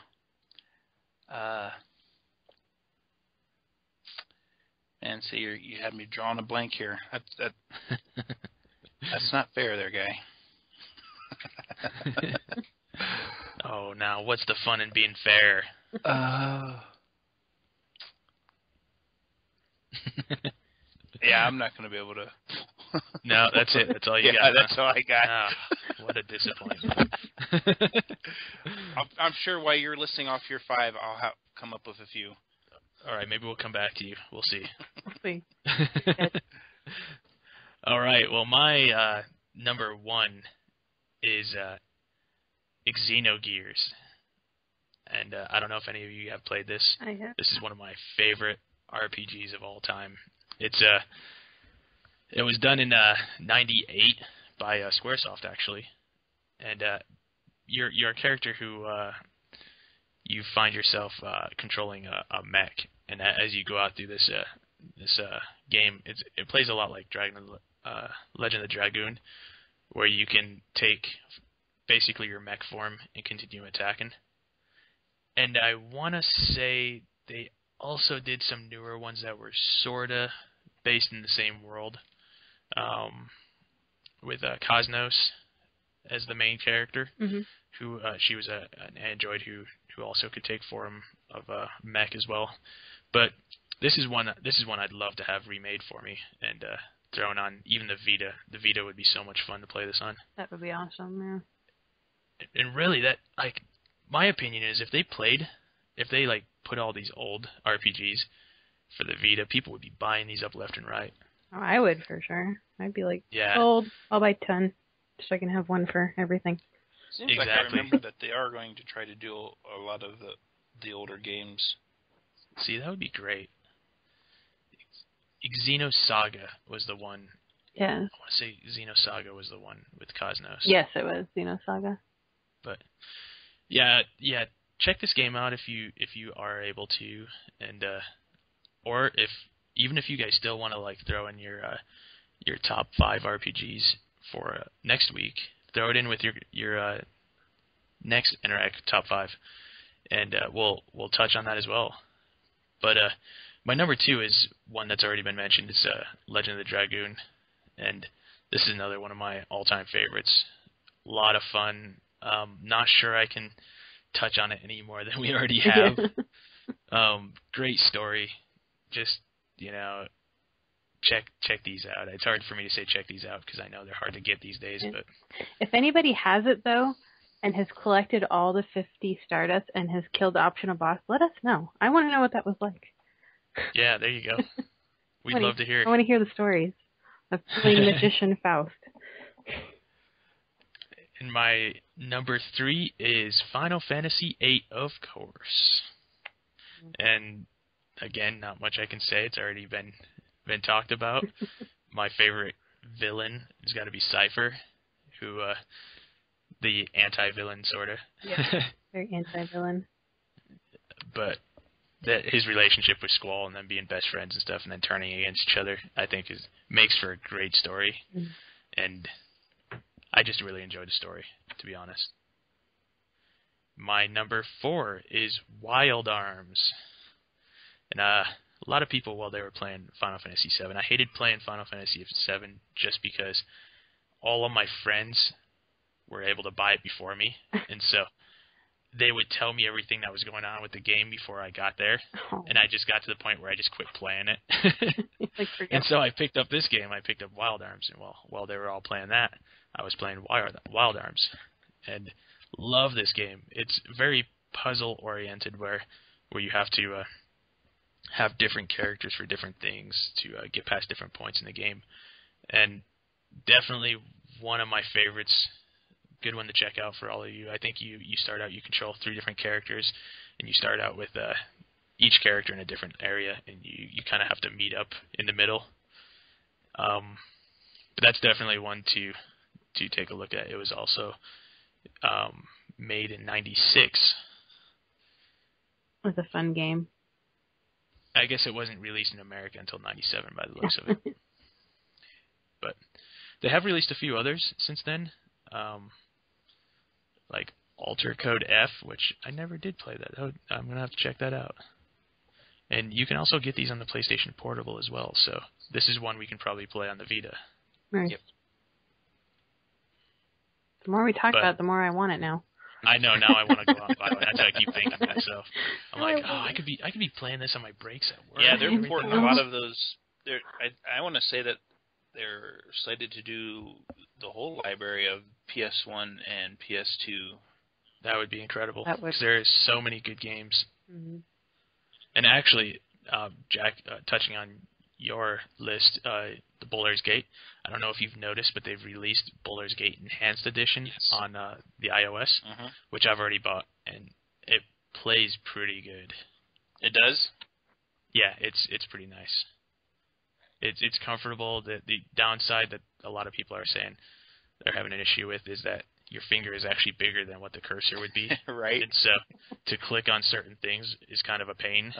Man, see, you had me drawing a blank here. That's not fair, there, guy. Oh, now what's the fun in being fair? Yeah, I'm not going to be able to. No, that's it. That's all you got. Yeah, that's all I got. What a disappointment. I'm sure while you're listing off your 5, I'll come up with a few. All right, maybe we'll come back to you. We'll see. We'll see. All right, well, my number 1 is Xenogears. And I don't know if any of you have played this. I have. This is one of my favorite RPGs of all time. It was done in '98 by Squaresoft, actually, and you're a character who you find yourself controlling a mech, and as you go out through this game, it plays a lot like Legend of the Dragoon, where you can take basically your mech form and continue attacking. And I want to say they also did some newer ones that were sorta based in the same world, with Cosmos as the main character, who she was an android who also could take form of a mech as well. But this is one I'd love to have remade for me and thrown on even the Vita. The Vita would be so much fun to play this on. That would be awesome. Yeah. And really, that my opinion is if they put all these old RPGs for the Vita, people would be buying these up left and right. Oh, I would for sure. I'd be like, yeah. sold. I'll buy 10, so I can have one for everything. Seems exactly. like I remember that they are going to try to do a lot of the older games. See, that would be great. Xenosaga was the one. Yeah. I want to say Xenosaga was the one with Cosmos. Yes, it was Xenosaga. But yeah, check this game out if you are able to, and or even if you guys still want to throw in your top 5 RPGs for next week, throw it in with your next Anorak top 5, and we'll touch on that as well. But my number 2 is one that's already been mentioned. It's Legend of the Dragoon, and this is another one of my all-time favorites. A lot of fun. Not sure I can touch on it any more than we already have. Great story. Just, check these out. It's hard for me to say check these out because I know they're hard to get these days. But if anybody has it, though, and has collected all the 50 Stardust and has killed the optional boss, let us know. I want to know what that was like. Yeah, there you go. We'd love to hear it. I want to hear the stories of playing Magician Faust. And my number 3 is Final Fantasy VIII, of course. And again, not much I can say. It's already been talked about. My favorite villain has got to be Cypher, who the anti-villain sort of. Yeah, very anti-villain. But his relationship with Squall and them being best friends and stuff, and then turning against each other, I think makes for a great story. And I just really enjoyed the story, to be honest. My number 4 is Wild Arms. And a lot of people, while they were playing Final Fantasy VII, I hated playing Final Fantasy VII just because all of my friends were able to buy it before me. And so they would tell me everything that was going on with the game before I got there. Oh. And I just got to the point where I just quit playing it. And so I picked up this game. I picked up Wild Arms. And while they were all playing that, I was playing Wild Arms. And love this game. It's very puzzle-oriented where you have to have different characters for different things to get past different points in the game. And definitely one of my favorites. Good one to check out for all of you. I think you start out, you control 3 different characters, and you start out with each character in a different area, and you kind of have to meet up in the middle. But that's definitely one to take a look at. It was also made in '96. It was a fun game. I guess it wasn't released in America until '97 by the looks of it. But they have released a few others since then, like Alter Code F, which I never did play that. I'm going to have to check that out. And you can also get these on the PlayStation Portable as well, so this is one we can probably play on the Vita. Nice. Yep. The more we talk about it, the more I want it now. I know, now I want to go out and buy one. That's how I keep thinking that, so I'm like, I could be playing this on my breaks at work. Yeah, they're porting a lot of those. I want to say that they're slated to do the whole library of PS1 and PS2. That would be incredible. Because there's so many good games. Mm-hmm. And actually, Jack, touching on your list, the Baldur's Gate, I don't know if you've noticed, but they've released Baldur's Gate Enhanced Edition on the iOS, which I've already bought, and it plays pretty good. It does? Yeah, it's pretty nice. It's comfortable. The downside that a lot of people are saying they're having an issue with is that your finger is actually bigger than what the cursor would be. Right. And so to click on certain things is kind of a pain.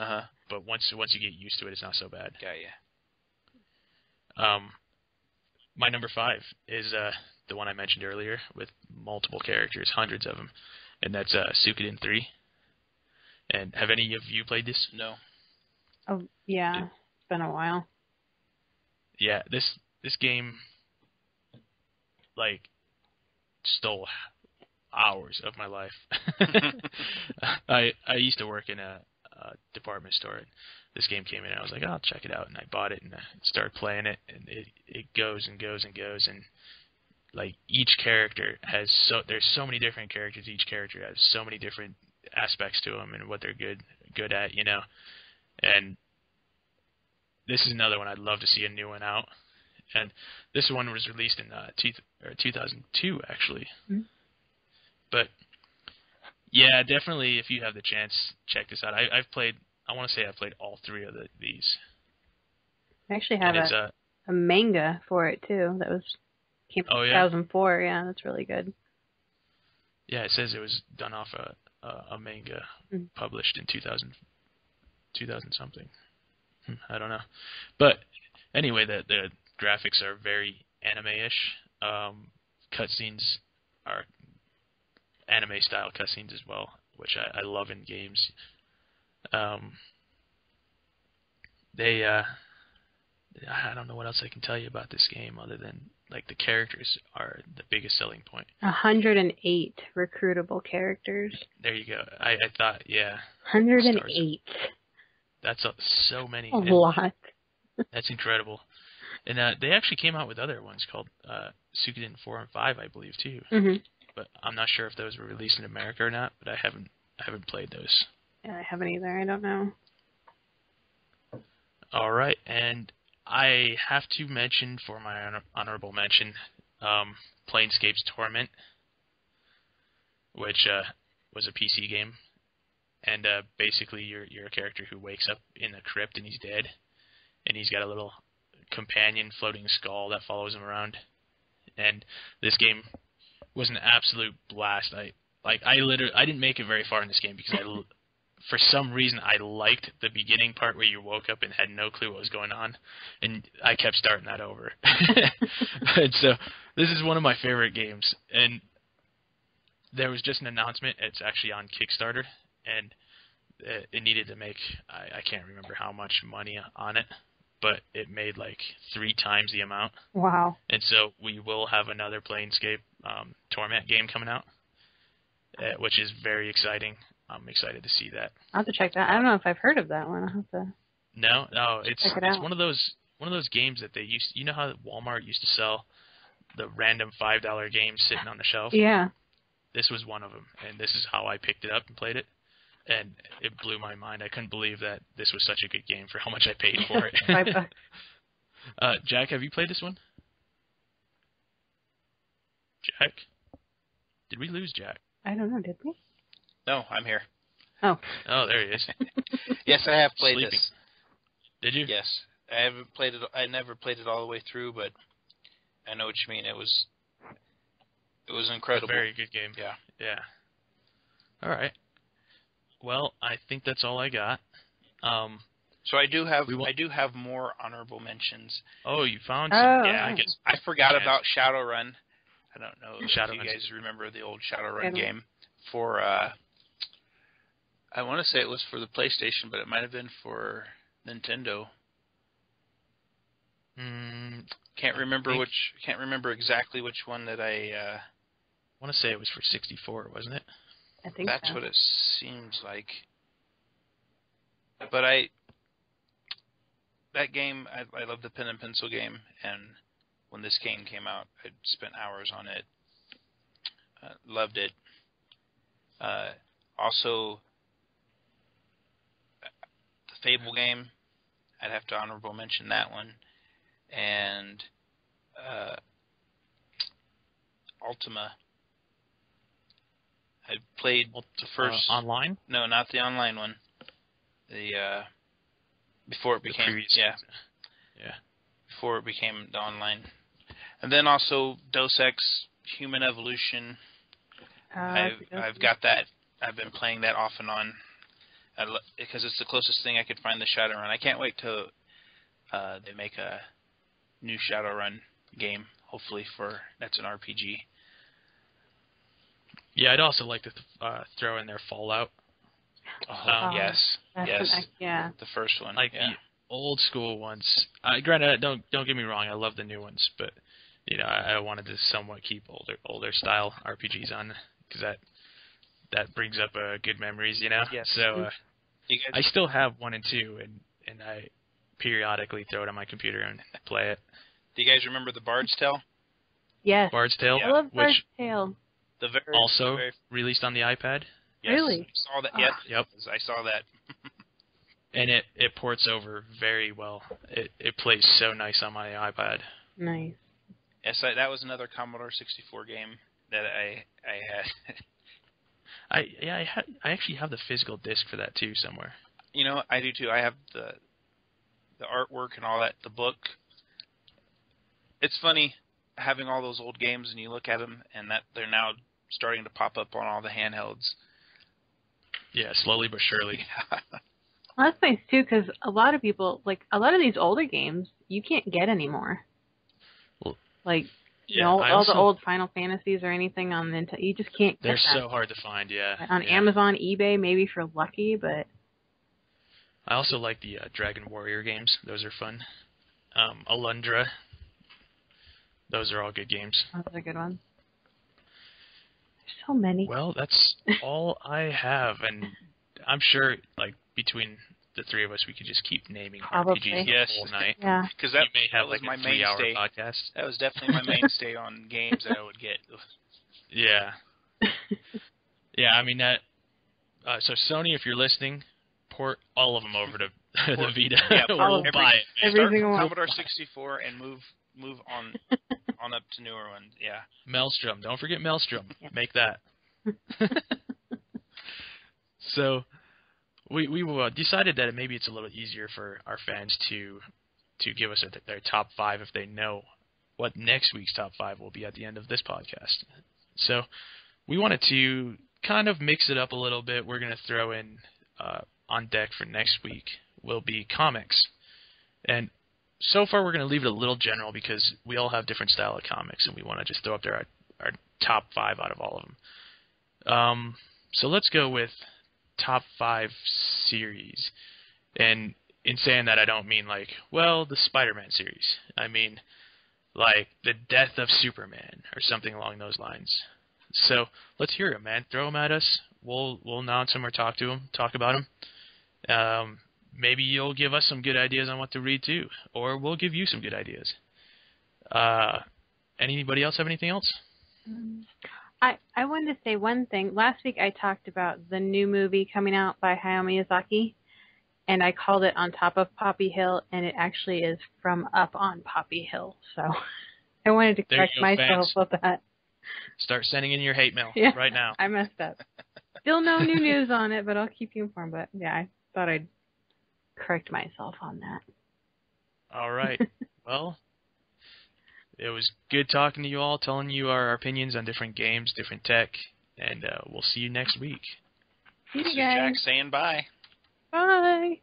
But once you get used to it, it's not so bad. Got ya. My number 5 is the one I mentioned earlier with multiple characters, hundreds of them, and that's Suikoden 3. And have any of you played this? No. Oh, yeah. It's been a while. Yeah, this game, like, stole hours of my life. I used to work in a department store, and this game came in, and I was like, I'll check it out, and I bought it, and I started playing it, and it goes and goes and goes, and like each character has there's so many different characters. Each character has so many different aspects to them and what they're good at, you know. And this is another one I'd love to see a new one out. And this one was released in 2002, actually. Mm-hmm. But yeah, definitely, if you have the chance, check this out. I want to say I've played all 3 of these. I actually have a manga for it too. That came from 2004. Yeah, that's really good. Yeah, it says it was done off a manga published in 2000 something. I don't know, but anyway, the graphics are very anime-ish. Cutscenes are anime-style cutscenes as well, which I love in games. I don't know what else I can tell you about this game other than like the characters are the biggest selling point. 108 recruitable characters. There you go. I thought, yeah. 108. That's so many. A lot. That's incredible. And they actually came out with other ones called Suikoden 4 and 5, I believe, too. Mm-hmm. But I'm not sure if those were released in America or not. But I haven't played those. Yeah, I haven't either. I don't know. All right, and I have to mention for my honorable mention, Planescape's Torment, which was a PC game, and basically you're a character who wakes up in the crypt and he's dead, and he's got a little companion floating skull that follows him around, and this game was an absolute blast. I didn't make it very far in this game because for some reason, I liked the beginning part where you woke up and had no clue what was going on, and I kept starting that over. And so this is one of my favorite games, and there was just an announcement. It's actually on Kickstarter, and it needed to make, I can't remember how much money on it, but it made like 3 times the amount. Wow. And so we will have another Planescape Torment game coming out, which is very exciting. I'm excited to see that. I'll have to check that. I don't know if I've heard of that one. I'll have to. No, it's one of those games that they used. You know how Walmart used to sell the random $5 games sitting on the shelf? Yeah. This was one of them, and this is how I picked it up and played it, and it blew my mind. I couldn't believe that this was such a good game for how much I paid for it. $5. Jack, have you played this one? Jack? Did we lose Jack? I don't know. Did we? No, I'm here. Oh. Oh, there he is. Yes, I have played Sleeping. this. Did you? Yes. I haven't played it. I never played it all the way through, but I know what you mean. It was It was incredible. A very good game. Yeah. Yeah. All right. Well, I think that's all I got. So I do have more honorable mentions. Oh, you found Oh, some? Yeah, okay. I forgot about Shadowrun. I don't know if you Shadowrun's guys remember the old Shadowrun Good. game for. I want to say it was for the PlayStation, but it might have been for Nintendo. Can't remember exactly which one that I want to say it was for 64, wasn't it? I think that's so. what it seems like. But that game, I love the pen and pencil game, and when this game came out, I spent hours on it. Loved it. Also, the Fable game, I'd have to honorable mention that one. And Ultima. I played the first online. No, not the online one. The before it became before it became the online. And then also Deus Ex Human Evolution. I've got that. I've been playing that off and on because it's the closest thing I could find to Shadowrun. I can't wait till they make a new Shadowrun game. Hopefully that's an RPG. Yeah, I'd also like to throw in there Fallout. Yes. Yeah. The first one. Like the old school ones. Granted, don't get me wrong, I love the new ones, but I wanted to somewhat keep older style RPGs on because that brings up good memories, Yes. So I still have 1 and 2, and I periodically throw it on my computer and play it. Do you guys remember the Bard's Tale? Yes. Bard's Tale? I love Bard's Tale. Also released on the iPad. Yes, Really? I saw that. Yes. Yep. I saw that. And it ports over very well. It plays so nice on my iPad. Nice. Yes, that was another Commodore 64 game that I had. I actually have the physical disc for that too somewhere. I do too. I have the artwork and all that, the book. It's funny having all those old games and you look at them and that they're now starting to pop up on all the handhelds. Yeah, slowly but surely. Well, that's nice too, because a lot of people, like a lot of these older games, you can't get anymore. Well, like, all the old Final Fantasies or anything on Nintendo, you just can't get They're that. so hard to find, yeah. On Amazon, eBay, maybe if you're lucky, but... I also like the Dragon Warrior games. Those are fun. Alundra. Those are all good games. Those are good ones. There's so many. Well, that's all I have, and I'm sure, like, between the three of us, we could just keep naming RPGs the whole night. Yeah. Because that may have was like my a 3-hour mainstay. podcast. That was definitely my mainstay on games that I would get. Yeah. Yeah, I mean that. So Sony, if you're listening, port all of them over to the Vita. Yeah, we'll buy it. Start with Commodore 64 and move on up to newer ones. Yeah. Maelstrom. Don't forget Maelstrom. Yeah. Make that. So we decided that maybe it's a little easier for our fans to give us their top 5 if they know what next week's top 5 will be at the end of this podcast. So we wanted to kind of mix it up a little bit. We're going to throw in on deck for next week will be comics. And so far we're going to leave it a little general because we all have different style of comics and we want to just throw up there our top 5 out of all of them. So let's go with top 5 series. And in saying that, I don't mean like, well, the Spider-Man series. I mean like the death of Superman or something along those lines. So let's hear them, man. Throw them at us. We'll announce them or talk about them. Maybe you'll give us some good ideas on what to read too, or we'll give you some good ideas. Anybody else have anything else? I wanted to say one thing. Last week I talked about the new movie coming out by Hayao Miyazaki, and I called it On Top of Poppy Hill, and it actually is From Up on Poppy Hill. So I wanted to correct myself with that. Start sending in your hate mail right now. I messed up. Still no new news on it, but I'll keep you informed. But yeah, I thought I'd correct myself on that. All right. Well, It was good talking to you all, telling you our opinions on different games, different tech, and we'll see you next week. See you This is guys. Jack saying bye. Bye.